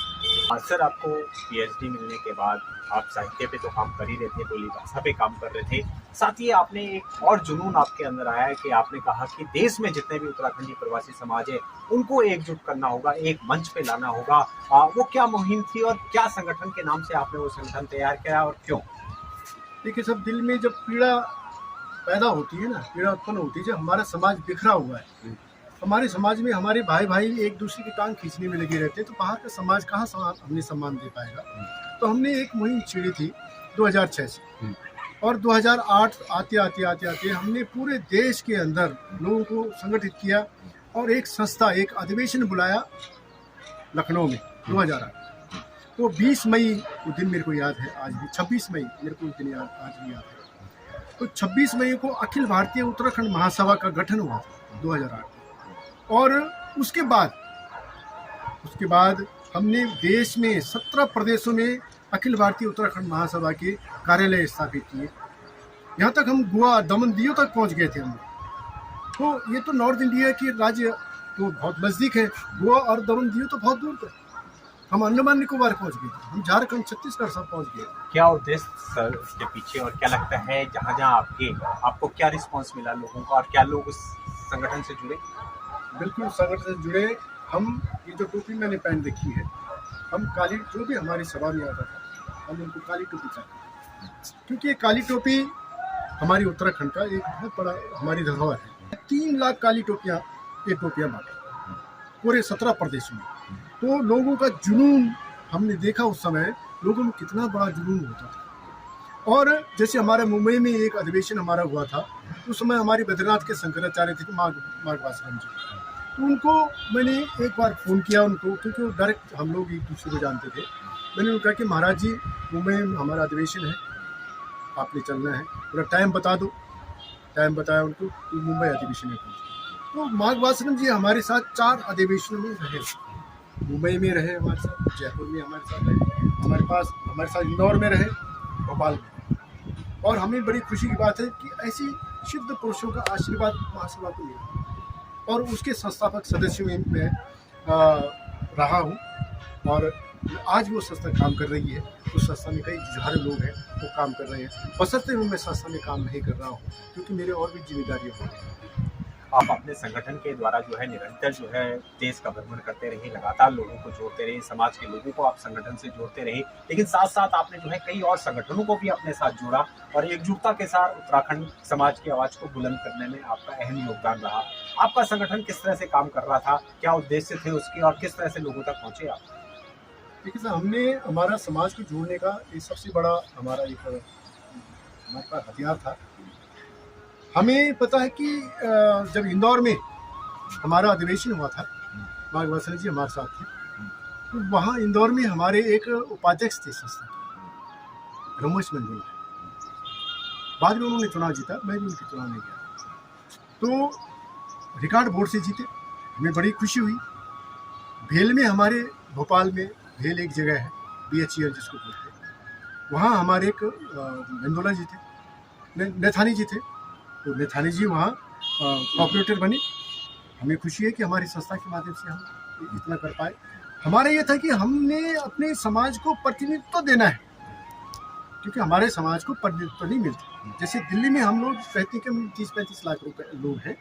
सर, आपको पीएचडी मिलने के बाद आप साहित्य पे तो काम कर ही रहे थे, बोली भाषा पे काम कर रहे थे, साथ ही आपने एक और जुनून आपके अंदर आया है कि आपने कहा कि देश में जितने भी उत्तराखंडी प्रवासी समाज है उनको एकजुट करना होगा, एक मंच पे लाना होगा। वो क्या मुहिम थी और क्या संगठन के नाम से आपने वो संगठन तैयार किया और क्यों? देखिए, सब दिल में जब पीड़ा पैदा होती है ना, पीड़ा उत्पन्न होती है, जब हमारा समाज बिखरा हुआ है, हमारे समाज में हमारे भाई भाई एक दूसरे की टांग खींचने में लगे रहते हैं, तो बाहर का समाज कहाँ हमने सम्मान दे पाएगा। तो हमने एक मुहिम छेड़ी थी 2006 से और 2008 आते हमने पूरे देश के अंदर लोगों को संगठित किया और एक संस्था, एक अधिवेशन बुलाया लखनऊ में 2008। तो 20 मई वो दिन मेरे को याद है आज भी, 26 मई मेरे को दिन आज भी याद है। तो 26 मई को अखिल भारतीय उत्तराखंड महासभा का गठन हुआ था 2008 और उसके बाद हमने देश में 17 प्रदेशों में अखिल भारतीय उत्तराखंड महासभा के कार्यालय स्थापित किए। यहाँ तक हम गोवा, दमन, दीव तक पहुँच गए थे हम। तो ये तो नॉर्थ इंडिया के राज्य तो बहुत नज़दीक है, गोवा और दमन दीव तो बहुत दूर थे। हम अंडमान निकोबार पहुँच गए, हम झारखंड, छत्तीसगढ़ सब पहुँच गए। क्या उद्देश्य सर इसके पीछे और क्या लगता है जहाँ जहाँ आपको क्या रिस्पॉन्स मिला लोगों का और क्या लोग उस संगठन से जुड़े? बिल्कुल, संगठन से जुड़े। हम ये जो टोपी मैंने पहन रखी है, हम काली, जो भी हमारी सभा में आता था हम उनको काली टोपी चाहते, क्योंकि ये काली टोपी हमारी उत्तराखंड का एक बहुत बड़ा हमारी धरोहर है। 3 लाख काली टोपियाँ बांटी पूरे 17 प्रदेशों में। तो लोगों का जुनून हमने देखा, उस समय लोगों में कितना बड़ा जुनून होता था। और जैसे हमारे मुंबई में एक अधिवेशन हमारा हुआ था, उस समय हमारे बद्रीनाथ के शंकराचार्य थे मार्गवासराम जी, तो उनको मैंने एक बार फ़ोन किया उनको, क्योंकि वो डायरेक्ट हम लोग एक दूसरे को जानते थे। मैंने उनको कहा कि महाराज जी, मुंबई में हमारा अधिवेशन है, आपने चलना है, पूरा टाइम बता दो। टाइम बताया उनको, तो मुंबई अधिवेशन में पहुँचे। तो मार्गवासराम जी हमारे साथ 4 अधिवेशनों में रहे, मुंबई में रहे हमारे साथ, जयपुर में हमारे साथ रहे, हमारे साथ इंदौर में रहे, भोपाल में। और हमें बड़ी खुशी की बात है कि ऐसी सिद्ध पुरुषों का आशीर्वाद महासभा को मिला। और उसके संस्थापक सदस्यों में रहा हूँ और आज वो संस्था काम कर रही है। उस संस्था में कई जुझारू लोग हैं वो काम कर रहे हैं, बशर्ते मैं संस्था में काम नहीं कर रहा हूँ क्योंकि मेरे और भी जिम्मेदारियाँ हैं। आप अपने संगठन के द्वारा जो है निरंतर जो है देश का भ्रमण करते रहे, लगातार लोगों को जोड़ते रहे, समाज के लोगों को आप संगठन से जोड़ते रहे, लेकिन साथ साथ आपने जो है कई और संगठनों को भी अपने साथ जोड़ा और एकजुटता के साथ उत्तराखंड समाज की आवाज को बुलंद करने में आपका अहम योगदान रहा। आपका संगठन किस तरह से काम कर रहा था, क्या उद्देश्य थे उसके और किस तरह से लोगों तक पहुंचे आप? देखिए सर, हमने हमारा समाज को जोड़ने का ये सबसे बड़ा हमारा एक हमारे पास हथियार था। हमें पता है कि जब इंदौर में हमारा अधिवेशन हुआ था, माघ वत्सल जी हमारे साथ थे, तो वहाँ इंदौर में हमारे एक उपाध्यक्ष थे संस्था के, रमेश मंडल। बाद में उन्होंने चुनाव जीता, मैं भी उनके चुनाव में गया तो रिकॉर्ड वोट से जीते, हमें बड़ी खुशी हुई। भेल में हमारे भोपाल में भेल एक जगह है BHEL जिसको बोलते हैं, वहाँ हमारे एक गंदोला जी थे, नेथानी जी थे, तो नेथानी जी वहाँ कॉर्पोरेटर बने। हमें खुशी है कि हमारी संस्था के माध्यम से हम इतना कर पाए। हमारा ये था कि हमने अपने समाज को प्रतिनिधित्व देना है, क्योंकि हमारे समाज को प्रतिनिधित्व नहीं मिलता। जैसे दिल्ली में हम लोग कहते हैं कि हम 30-35 लाख रुपए लोग हैं,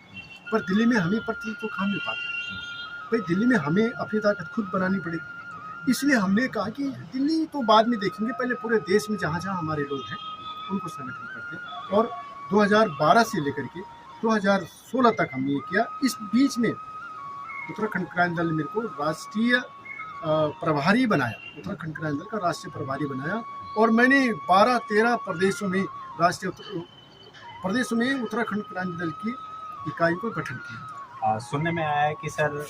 पर दिल्ली में हमें प्रतिनिधित्व कहाँ मिल पाता है। भाई दिल्ली में हमें अपनी ताकत खुद बनानी पड़ेगी। इसलिए हमने कहा कि दिल्ली तो बाद में देखेंगे, पहले पूरे देश में जहाँ जहाँ हमारे लोग हैं उनको संगठन करते हैं। और 2012 से लेकर के 2016 तक हमने ये किया। इस बीच में उत्तराखंड क्रांति दल ने मेरे को राष्ट्रीय प्रभारी बनाया, उत्तराखंड क्रांति दल का राष्ट्रीय प्रभारी बनाया और मैंने 12-13 प्रदेशों में उत्तराखंड क्रांति दल की इकाई को गठन किया। सुनने में आया है कि सर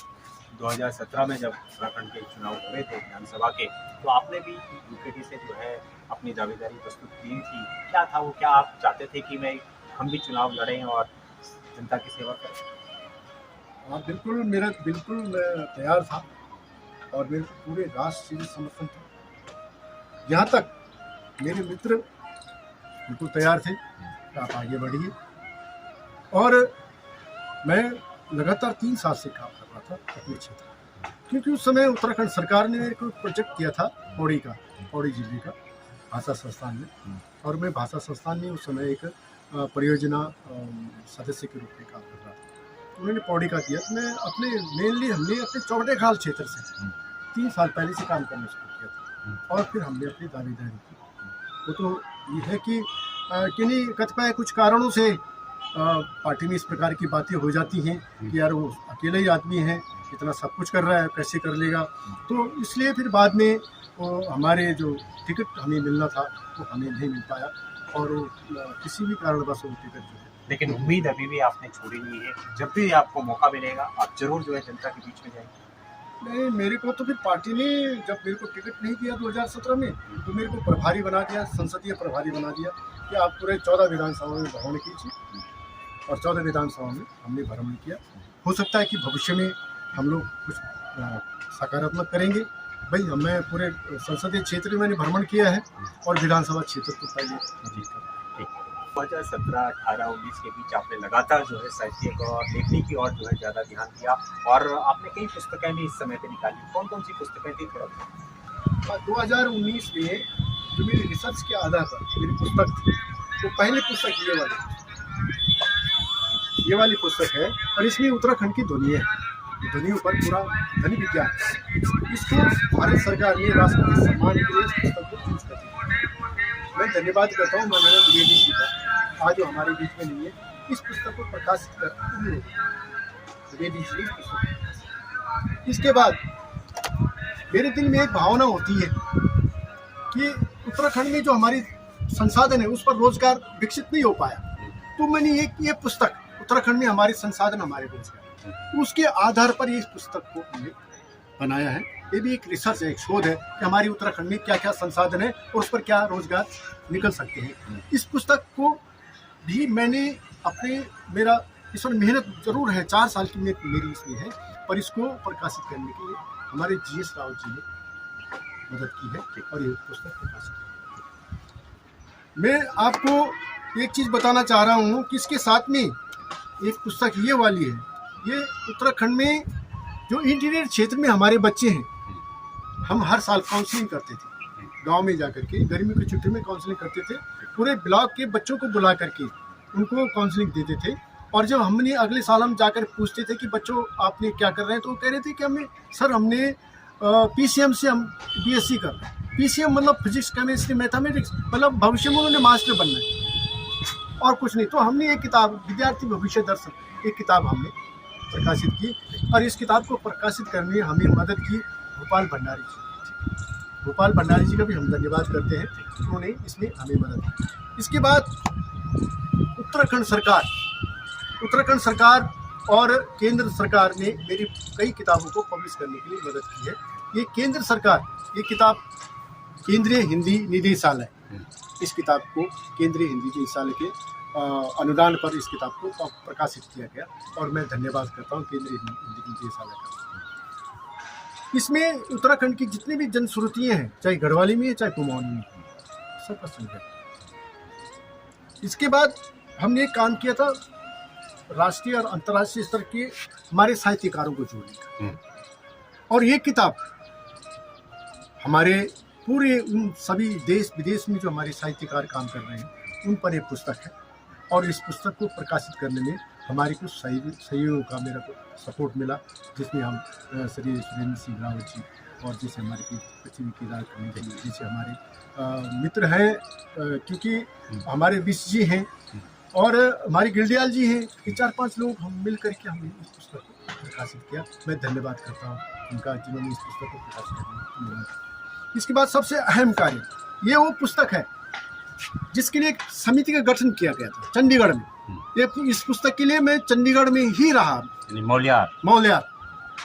2017 में जब उत्तराखंड के चुनाव हुए थे विधानसभा के, तो आपने भी यूकेटी से जो है अपनी दावेदारी प्रस्तुत की थी। क्या था वो, क्या आप चाहते थे कि हम भी चुनाव लड़ें और जनता की सेवा करें? हाँ बिल्कुल, मैं तैयार था और मेरे को पूरे राष्ट्र से समर्थन था। यहाँ तक मेरे मित्र बिल्कुल तैयार थे कि आप आगे बढ़िए, और मैं लगातार 3 साल से काम कर रहा था अपने क्षेत्र में, क्योंकि उस समय उत्तराखंड सरकार ने एक प्रोजेक्ट किया था पौड़ी जिले का भाषा संस्थान में, और मैं भाषा संस्थान में उस समय एक परियोजना सदस्य के रूप में काम कर रहा था। तो मैंने पौड़ी का दिया, तो मैं हमने अपने चौबटेखाल क्षेत्र से 3 साल पहले से काम करना शुरू किया था और फिर हमने अपनी दावेदारी की। वो तो ये है कि किन्हीं कतिपय कुछ कारणों से पार्टी में इस प्रकार की बातें हो जाती हैं कि यार वो अकेला ही आदमी है, इतना सब कुछ कर रहा है, कैसे कर लेगा। तो इसलिए फिर बाद में वो हमारे जो टिकट हमें मिलना था वो हमें नहीं मिल पाया और किसी भी कारणवश वो टिकट जो है। लेकिन उम्मीद अभी भी आपने छोड़ी नहीं है, जब भी आपको मौका मिलेगा आप जरूर जो है जनता के बीच में जाएंगे। नहीं, मेरे को तो फिर पार्टी ने जब मेरे को टिकट नहीं दिया 2017 में, तो मेरे को प्रभारी बना दिया, संसदीय प्रभारी बना दिया कि आप पूरे 14 विधानसभा में भ्रमण कीजिए, और 14 विधानसभा में हमने भ्रमण किया। हो सकता है कि भविष्य में हम लोग कुछ सकारात्मक करेंगे। भाई मैं पूरे संसदीय क्षेत्र में मैंने भ्रमण किया है और विधानसभा क्षेत्र तो पहले नहीं कर। 2017, 18, 19 के बीच आपने लगातार जो है साहित्य और लेखनी की ओर जो है ज़्यादा ध्यान दिया और आपने कई पुस्तकें भी इस समय पे निकाली। कौन कौन सी पुस्तकें थी, थोड़ा बताएं? 2019 में जो मेरी रिसर्च के आधार पर मेरी पुस्तक थी, तो पहली पुस्तक ये वाली पुस्तक है, और इसमें उत्तराखंड की ध्वनि है, ध्वनियों पर पूरा ध्वनि विज्ञान। इसको भारत सरकार ने राष्ट्रपति सम्मान के लिए इस पुस्तक को चूज कर दिया। मैं धन्यवाद करता हूँ मैडम DADC का, आज जो हमारे बीच में नहीं है, इस पुस्तक को प्रकाशित कर DADC। इसके बाद मेरे दिल में एक भावना होती है कि उत्तराखंड में जो हमारी संसाधन है उस पर रोजगार विकसित नहीं हो पाया, तो मैंने ये पुस्तक उत्तराखंड में हमारे संसाधन, हमारे रोजगार, उसके आधार पर ये इस पुस्तक को हमने बनाया है। ये भी एक रिसर्च है, एक शोध है कि हमारी उत्तराखंड में क्या क्या संसाधन है और उस पर क्या रोजगार निकल सकते हैं। इस पुस्तक को भी मैंने मेरा इसमें मेहनत जरूर है, 4 साल की मेरी इसमें है, पर इसको प्रकाशित करने के लिए हमारे GS राव जी ने मदद की है और ये पुस्तक प्रकाशित की। मैं आपको एक चीज़ बताना चाह रहा हूँ कि इसके साथ में एक पुस्तक ये वाली है। ये उत्तराखंड में जो इंटीरियर क्षेत्र में हमारे बच्चे हैं हम हर साल काउंसलिंग करते थे, गांव में जाकर के गर्मी की छुट्टी में काउंसलिंग करते थे, पूरे ब्लॉक के बच्चों को बुला करके उनको काउंसलिंग देते थे। और जब हमने अगले साल हम जाकर पूछते थे कि बच्चों आपने क्या कर रहे हैं, तो वो कह रहे थे कि हमने पीसीएम से हम बीएससी कर रहे हैं। पीसीएम मतलब फिजिक्स, केमिस्ट्री, मैथमेटिक्स, मतलब भविष्य में उन्होंने मास्टर बनना है और कुछ नहीं। तो हमने एक किताब विद्यार्थी भविष्य दर्शन, एक किताब हमने प्रकाशित की, और इस किताब को प्रकाशित करने में हमें मदद की गोपाल भंडारी जी। गोपाल भंडारी जी का भी हम धन्यवाद करते हैं, उन्होंने इसमें हमें मदद की। इसके बाद उत्तराखंड सरकार और केंद्र सरकार ने मेरी कई किताबों को पब्लिश करने के लिए मदद की है। ये केंद्र सरकार, ये किताब केंद्रीय हिंदी निदेशालय, इस किताब को केंद्रीय हिंदी निदेशालय के अनुदान पर इस किताब को प्रकाशित किया गया, और मैं धन्यवाद करता हूँ केंद्रीय हिंदी निदेशालय का। इसमें उत्तराखंड की जितनी भी जनश्रुतियाँ हैं, चाहे गढ़वाली में है चाहे कुमाऊनी में, सबका संग्रह। इसके बाद हमने एक काम किया था राष्ट्रीय और अंतर्राष्ट्रीय स्तर के हमारे साहित्यकारों को जोड़ने का, और ये किताब हमारे पूरे उन सभी देश विदेश में जो हमारे साहित्यकार काम कर रहे हैं उन पर एक पुस्तक है, और इस पुस्तक को प्रकाशित करने में हमारे कुछ सहयोग का मेरा को सपोर्ट मिला, जिसमें हम श्री सुरेंद्र सिंह रावत जी, और जैसे हमारे पश्चिमी केदार करने के लिए जैसे हमारे मित्र हैं, क्योंकि हमारे विश जी हैं और हमारे गिलडियाल जी हैं, ये 4-5 लोग हम मिल करके हमने इस पुस्तक को प्रकाशित किया। मैं धन्यवाद करता हूँ उनका, जिन्होंने इस पुस्तक को प्रकाशित करने में। इसके बाद सबसे अहम कार्य, ये वो पुस्तक है जिसके लिए एक समिति का गठन किया गया था चंडीगढ़ में। ये इस पुस्तक के लिए मैं चंडीगढ़ में ही रहा, मौलियार,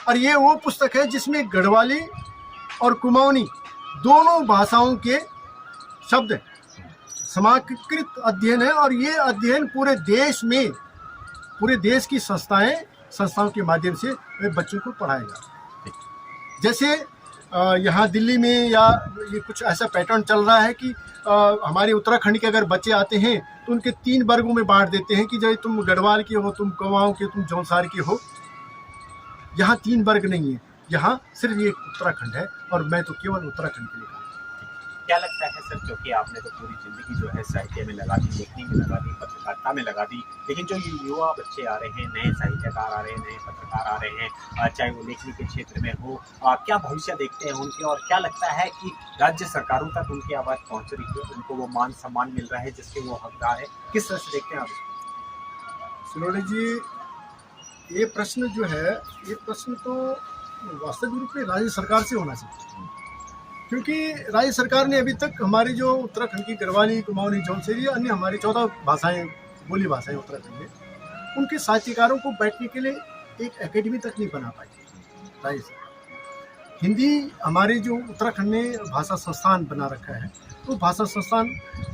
और ये वो पुस्तक है जिसमें गढ़वाली और कुमाऊनी दोनों भाषाओं के शब्द समाकृत अध्ययन है, और ये अध्ययन पूरे देश में, पूरे देश की संस्थाओं के माध्यम से बच्चों को पढ़ाया जाता है। जैसे यहाँ दिल्ली में या ये कुछ ऐसा पैटर्न चल रहा है कि हमारे उत्तराखंड के अगर बच्चे आते हैं तो उनके 3 वर्गों में बांट देते हैं कि जैसे तुम गढ़वाल के हो, तुम कुमाऊं के, तुम जौनसार के हो। यहाँ 3 वर्ग नहीं है, यहाँ सिर्फ ये उत्तराखंड है, और मैं तो केवल उत्तराखंड के लिए। क्या लगता है सर, क्योंकि आपने तो पूरी जिंदगी जो है साहित्य में लगा दी, लेखनी में लगा दी, पत्रकारिता में लगा दी, लेकिन जो युवा बच्चे आ रहे हैं, नए साहित्यकार आ रहे हैं, नए पत्रकार आ रहे हैं, चाहे वो लेखनी के क्षेत्र में हो, क्या भविष्य देखते हैं उनके, और क्या लगता है कि राज्य सरकारों तक उनकी आवाज़ पहुँच रही है, उनको वो मान सम्मान मिल रहा है जिसके वो हकदार है, किस तरह से देखते हैं आप? सिलोड़ी जी, ये प्रश्न जो है, ये प्रश्न तो वास्तविक रूप में राज्य सरकार से होना चाहिए, क्योंकि राज्य सरकार ने अभी तक हमारी जो उत्तराखंड की गढ़वाली, कुमाऊनी, जौनसेरी, अन्य हमारी 14 भाषाएं, बोली भाषाएं उत्तराखंड में, उनके साहित्यकारों को बैठने के लिए एक एकेडमी तक नहीं बना पाई राज्य सरकार। हिंदी हमारे जो उत्तराखंड ने भाषा संस्थान बना रखा है, तो भाषा संस्थान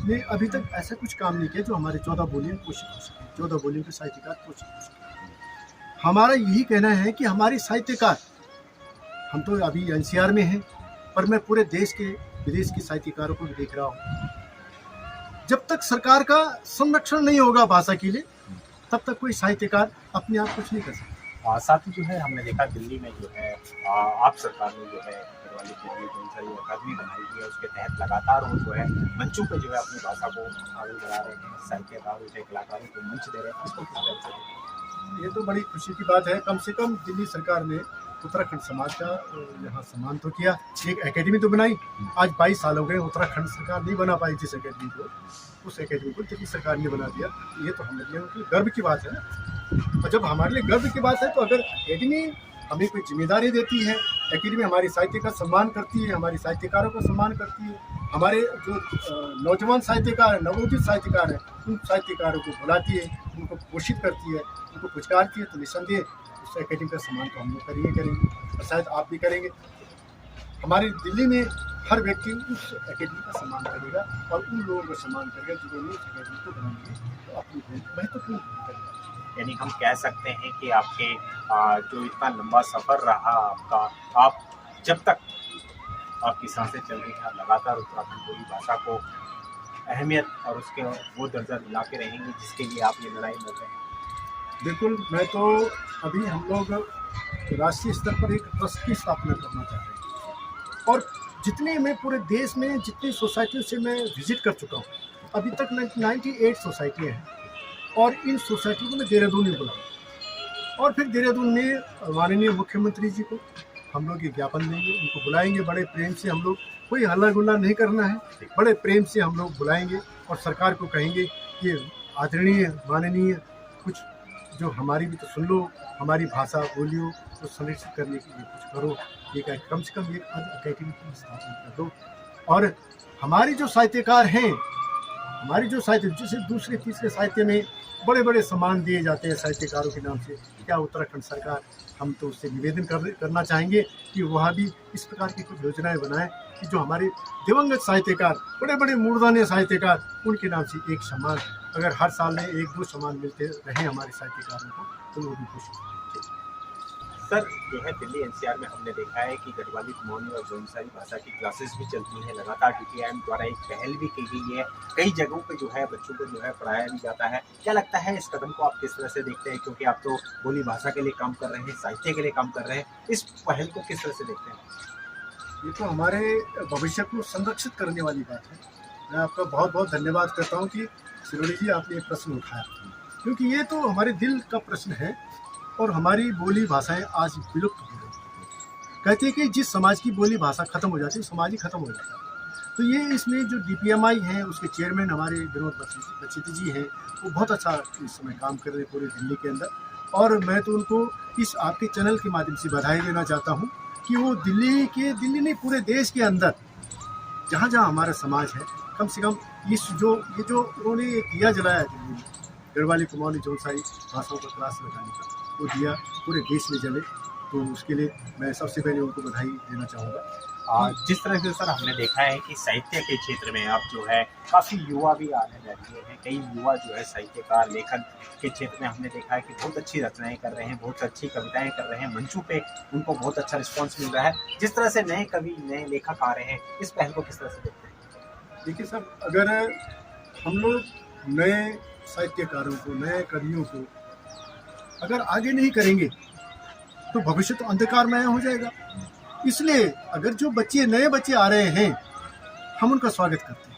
ने अभी तक ऐसा कुछ काम नहीं किया जो हमारे 14 बोलियाँ पोषित हो सके, 14 बोलियों के साहित्यकार पोषित हो सके। हमारा यही कहना है कि हमारे साहित्यकार, हम तो अभी एनसीआर में हैं, पर मैं पूरे देश के विदेश के साहित्यकारों को भी देख रहा हूँ। जब तक सरकार का संरक्षण नहीं होगा भाषा के लिए, तब तक कोई साहित्यकार अपने आप कुछ नहीं कर सकता। साथ ही जो है हमने देखा दिल्ली में जो है आप सरकार ने जो है गढ़वाली के लिए कौन सा अकादमी बनाई हुई है, उसके तहत लगातार वो जो है मंचों पे जो है अपनी भाषा को आगे बढ़ा रहे हैं, साहित्यकारों से कलाकारों को मंच दे रहे हैं। इसको किस तरह से? ये तो बड़ी खुशी की बात है। कम से कम दिल्ली सरकार ने उत्तराखंड समाज का यहाँ सम्मान तो किया, एक एकेडमी तो बनाई। आज 22 साल हो गए, उत्तराखंड सरकार नहीं बना पाई जिस एकेडमी को, उस एकेडमी को दिल्ली सरकार ने बना दिया। ये तो हमारे लिए गर्व की बात है ना। और जब हमारे लिए गर्व की बात है, तो अगर एकेडमी हमें कोई जिम्मेदारी देती है, एकेडमी हमारी साहित्य का सम्मान करती है, हमारी साहित्यकारों का सम्मान करती है, हमारे जो नौजवान साहित्यकार हैं, नवोदित साहित्यकार हैं, उन साहित्यकारों को बुलाती है, उनको पोषित करती है, उनको पुरस्कारती है, तो निस्संदेह उस एकेडमी का सम्मान तो हम लोग करेंगे और शायद आप भी करेंगे। हमारी दिल्ली में हर व्यक्ति उस एकेडमी का सम्मान करेगा और उन लोगों का सम्मान करेगा जिन्होंने उस एकेडमी को बनाने तो अपनी महत्वपूर्ण भूमिका निभाई। यानी हम कह सकते हैं कि आपके जो इतना लंबा सफ़र रहा आपका, आप जब तक आपकी सांसें चल रही हैं, लगातार उत्तराखंड बोली भाषा को अहमियत और उसके वो दर्जा दिलाते रहेंगे जिसके लिए आप ये लड़ाई लड़ रहे हैं। बिल्कुल, मैं तो अभी हम लोग राष्ट्रीय स्तर पर एक ट्रस्ट की स्थापना करना चाह रहे हैं और जितने मैं पूरे देश में जितनी सोसाइटियों से मैं विजिट कर चुका हूँ, अभी तक 98 सोसाइटियाँ हैं, और इन सोसाइटियों को मैं देहरादून में बुलाऊँ, और फिर देहरादून में माननीय मुख्यमंत्री जी को हम लोग ये ज्ञापन देंगे, उनको बुलाएंगे बड़े प्रेम से। हम लोग कोई हल्ला गुल्ला नहीं करना है, बड़े प्रेम से हम लोग बुलाएंगे और सरकार को कहेंगे कि आदरणीय माननीय कुछ जो हमारी भी तो सुन लो, हमारी भाषा बोलियों को संरक्षित करने के लिए कुछ करो, एक कम से कम एक अकेडमी की स्थापना कर दो। और हमारी जो साहित्यकार हैं, हमारी जो साहित्य जैसे दूसरे तीसरे साहित्य में बड़े बड़े सम्मान दिए जाते हैं साहित्यकारों के नाम से, क्या उत्तराखंड सरकार, हम तो उससे निवेदन करना चाहेंगे कि वह भी इस प्रकार की कुछ योजनाएं बनाएं कि जो हमारे दिवंगत साहित्यकार, बड़े बड़े मूर्धन्य साहित्यकार, उनके नाम से एक सम्मान, अगर हर साल में 1-2 सम्मान मिलते रहे हमारे साहित्यकारों को तो वो भी खुश होंगे। सर, यह दिल्ली एनसीआर में हमने देखा है कि गढ़वाली, कुमाऊनी और जौनसारी भाषा की क्लासेस भी चलती हैं, लगातार DPIM द्वारा एक पहल भी की गई है, कई जगहों पे जो है बच्चों को जो है पढ़ाया भी जाता है। क्या लगता है इस कदम को आप किस तरह से देखते हैं, क्योंकि आप तो बोली भाषा के लिए काम कर रहे हैं, साहित्य के लिए काम कर रहे हैं, इस पहल को किस तरह से देखते हैं? ये तो हमारे भविष्य को संरक्षित करने वाली बात है। मैं आपका बहुत बहुत धन्यवाद करता हूँ कि सिरोड़ी जी आपने एक प्रश्न उठाया, क्योंकि ये तो हमारे दिल का प्रश्न है और हमारी बोली भाषाएं आज विलुप्त हो रही हैं। कहते हैं कि जिस समाज की बोली भाषा खत्म हो जाती है, समाज ही खत्म हो जाता है। तो ये इसमें जो DPMI हैं, उसके चेयरमैन हमारे विनोद बचेती जी हैं, वो बहुत अच्छा इस समय काम कर रहे हैं पूरे दिल्ली के अंदर, और मैं तो उनको इस आपके चैनल के माध्यम से बधाई देना चाहता हूँ कि वो दिल्ली नहीं पूरे देश के अंदर जहाँ जहाँ हमारा समाज है, कम से कम ये जो उन्होंने एक दिया जलाया दिल्ली में, गढ़वाली, कुमाऊनी, जौनसारी भाषाओं का क्लास लगाने का, वो दिया पूरे देश में जले, तो उसके लिए मैं सबसे पहले उनको बधाई देना चाहूँगा। जिस तरह से सर हमने देखा है कि साहित्य के क्षेत्र में अब जो है काफ़ी युवा भी आने लगे हैं, कई युवा जो है साहित्यकार, लेखन के क्षेत्र में हमने देखा है कि बहुत अच्छी रचनाएं कर रहे हैं, बहुत अच्छी कविताएं कर रहे हैं, मंचों पे उनको बहुत अच्छा रिस्पॉन्स मिल रहा है। जिस तरह से नए कवि, नए लेखक आ रहे हैं, इस पहल को किस तरह से देखते हैं? देखिए सर, अगर हम लोग नए साहित्यकारों को, नए कवियों को अगर आगे नहीं करेंगे तो भविष्य तो अंधकारमय हो जाएगा। इसलिए अगर जो नए बच्चे आ रहे हैं, हम उनका स्वागत करते हैं।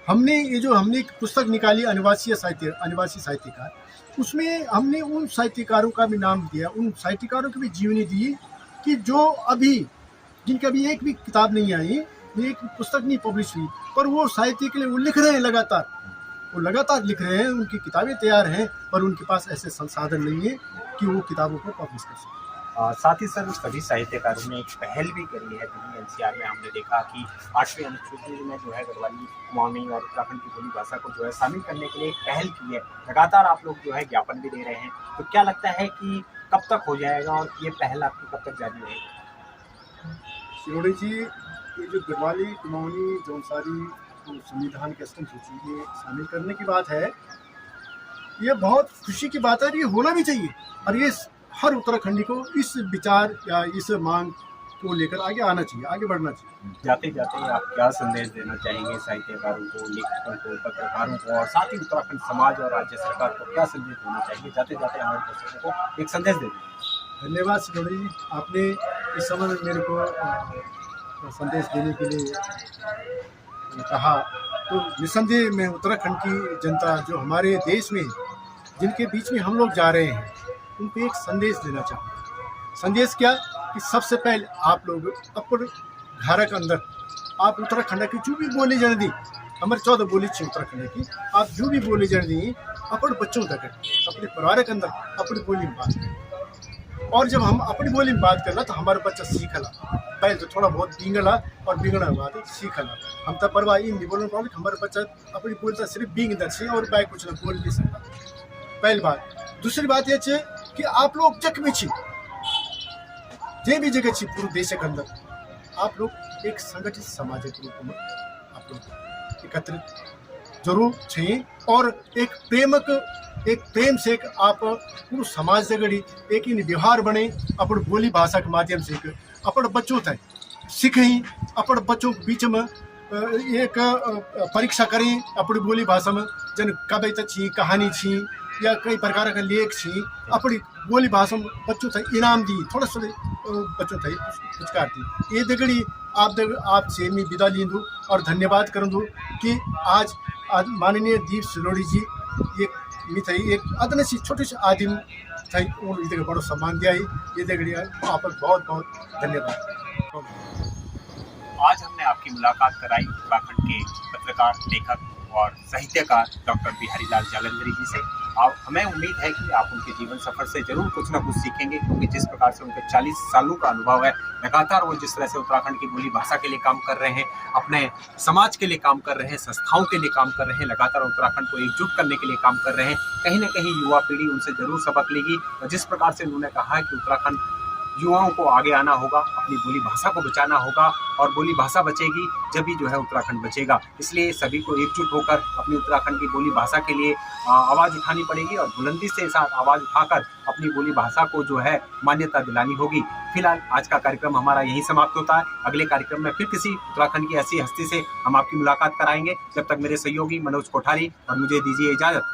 हमने एक पुस्तक निकाली आदिवासी साहित्यकार, उसमें हमने उन साहित्यकारों का भी नाम दिया, उन साहित्यकारों की भी जीवनी दी कि जो अभी जिनका भी एक भी किताब नहीं आई, एक पुस्तक नहीं पब्लिश हुई, पर वो साहित्य के लिए वो लिख रहे हैं, लगातार लिख रहे हैं, उनकी किताबें तैयार हैं, पर उनके पास ऐसे संसाधन नहीं है कि वो किताबों को पब्लिश कर सकें। साथ ही सर सभी साहित्यकारों ने एक पहल भी करी है दिल्ली एनसीआर में। हमने देखा कि 8वीं अनुसूची में जो है गढ़वाली, कुमाऊनी और उत्तराखंड की बोली भाषा को जो है शामिल करने के लिए एक पहल की है। लगातार आप लोग जो है ज्ञापन भी दे रहे हैं, तो क्या लगता है कि कब तक हो जाएगा और ये पहल आपकी कब तक जारी रहेगी? सिरोड़ी जी, ये जो गढ़वाली, कुमाऊनी, जौनसारी को संविधान की अष्टम सूची में शामिल करने की बात है, ये बहुत खुशी की बात है, ये होना भी चाहिए, और ये हर उत्तराखंडी को इस विचार या इस मांग को लेकर आगे आना चाहिए, आगे बढ़ना चाहिए। जाते जाते आप क्या संदेश देना चाहेंगे साहित्यकारों को, लेखकों को, पत्रकारों को, और साथ ही उत्तराखंड समाज और राज्य सरकार को क्या संदेश देना चाहिए? जाते जाते हमारे दर्शकों को एक संदेश दे दीजिए। धन्यवाद सिरोड़ी जी, आपने इस समय में मेरे को संदेश देने के लिए कहा। तो निसंदेह मैं उत्तराखंड की जनता जो हमारे देश में, जिनके बीच में हम लोग जा रहे हैं, उनको एक संदेश देना चाहूँगा। संदेश क्या कि सबसे पहले आप लोग अपन घर के अंदर आप उत्तराखंड की जो भी बोली जन दी, हमारे 14 बोली थी उत्तराखंड की, आप जो भी बोली जन दी अपन बच्चों तक, अपने परिवार के अंदर अपनी बोली में बात करें। और जब हम अपनी बोली में बात करला तो हमारा बच्चा सीखला, पहले तो थोड़ा बहुत बिगड़ा और बिगड़ा हुआ तो सीखला। हम तो परवाह ही नहीं बोलने पाओगे, हमारा बच्चा अपनी बोलता सिर्फ बिंग दर्शी और बैग कुछ ना बोल नहीं सकता। पहली बात। दूसरी बात ये है कि आप लोग जग में छी, जे भी जगह छी पूरे देश के अंदर, आप लोग एक संगठित समाज के रूप में आप लोग एकत्रित जरूर चाहिए, और एक प्रेम से आप पूरे समाज से गढ़ी एक इन व्यवहार बने, अपन बोली भाषा के माध्यम से अपन बच्चों तक सीखें, अपन बच्चों के बीच में एक परीक्षा करें अपनी बोली भाषा में, जन कविता छी, कहानी छी या कई प्रकार का लेख छी, अपनी बोली भाषा में बच्चों तक इनाम दी, थोड़ा सा बच्चों तक पुरस्कार दी। ये दगड़ी आपसे मैं विदा लींदू और धन्यवाद करूँ कि आज माननीय दीप सिरोड़ी जी एक मिथई एक अदन सी छोटी सी आदिम थई उन बड़ो सम्मान दिया ये देखिए आप बहुत बहुत धन्यवाद। आज हमने आपकी मुलाकात कराई उत्तराखंड के पत्रकार, लेखक और साहित्यकार डॉक्टर बिहारी लाल जालंधरी जी से। आप हमें उम्मीद है कि आप उनके जीवन सफर से जरूर कुछ ना कुछ सीखेंगे, क्योंकि जिस प्रकार से उनके 40 सालों का अनुभव है, लगातार वो जिस तरह से उत्तराखंड की बोली भाषा के लिए काम कर रहे हैं, अपने समाज के लिए काम कर रहे हैं, संस्थाओं के लिए काम कर रहे हैं, लगातार उत्तराखंड को एकजुट करने के लिए काम कर रहे हैं। कहीं ना कहीं युवा पीढ़ी उनसे जरूर सबक लेगी। और जिस प्रकार से उन्होंने कहा है कि उत्तराखंड युवाओं को आगे आना होगा, अपनी बोली भाषा को बचाना होगा, और बोली भाषा बचेगी जब भी जो है उत्तराखंड बचेगा। इसलिए सभी को एकजुट होकर अपनी उत्तराखंड की बोली भाषा के लिए आवाज़ उठानी पड़ेगी और बुलंदी से साथ आवाज़ उठाकर अपनी बोली भाषा को जो है मान्यता दिलानी होगी। फिलहाल आज का कार्यक्रम हमारा यहीं समाप्त होता है। अगले कार्यक्रम में फिर किसी उत्तराखंड की ऐसी हस्ती से हम आपकी मुलाकात कराएंगे। जब तक मेरे सहयोगी मनोज कोठारी और मुझे दीजिए इजाज़त।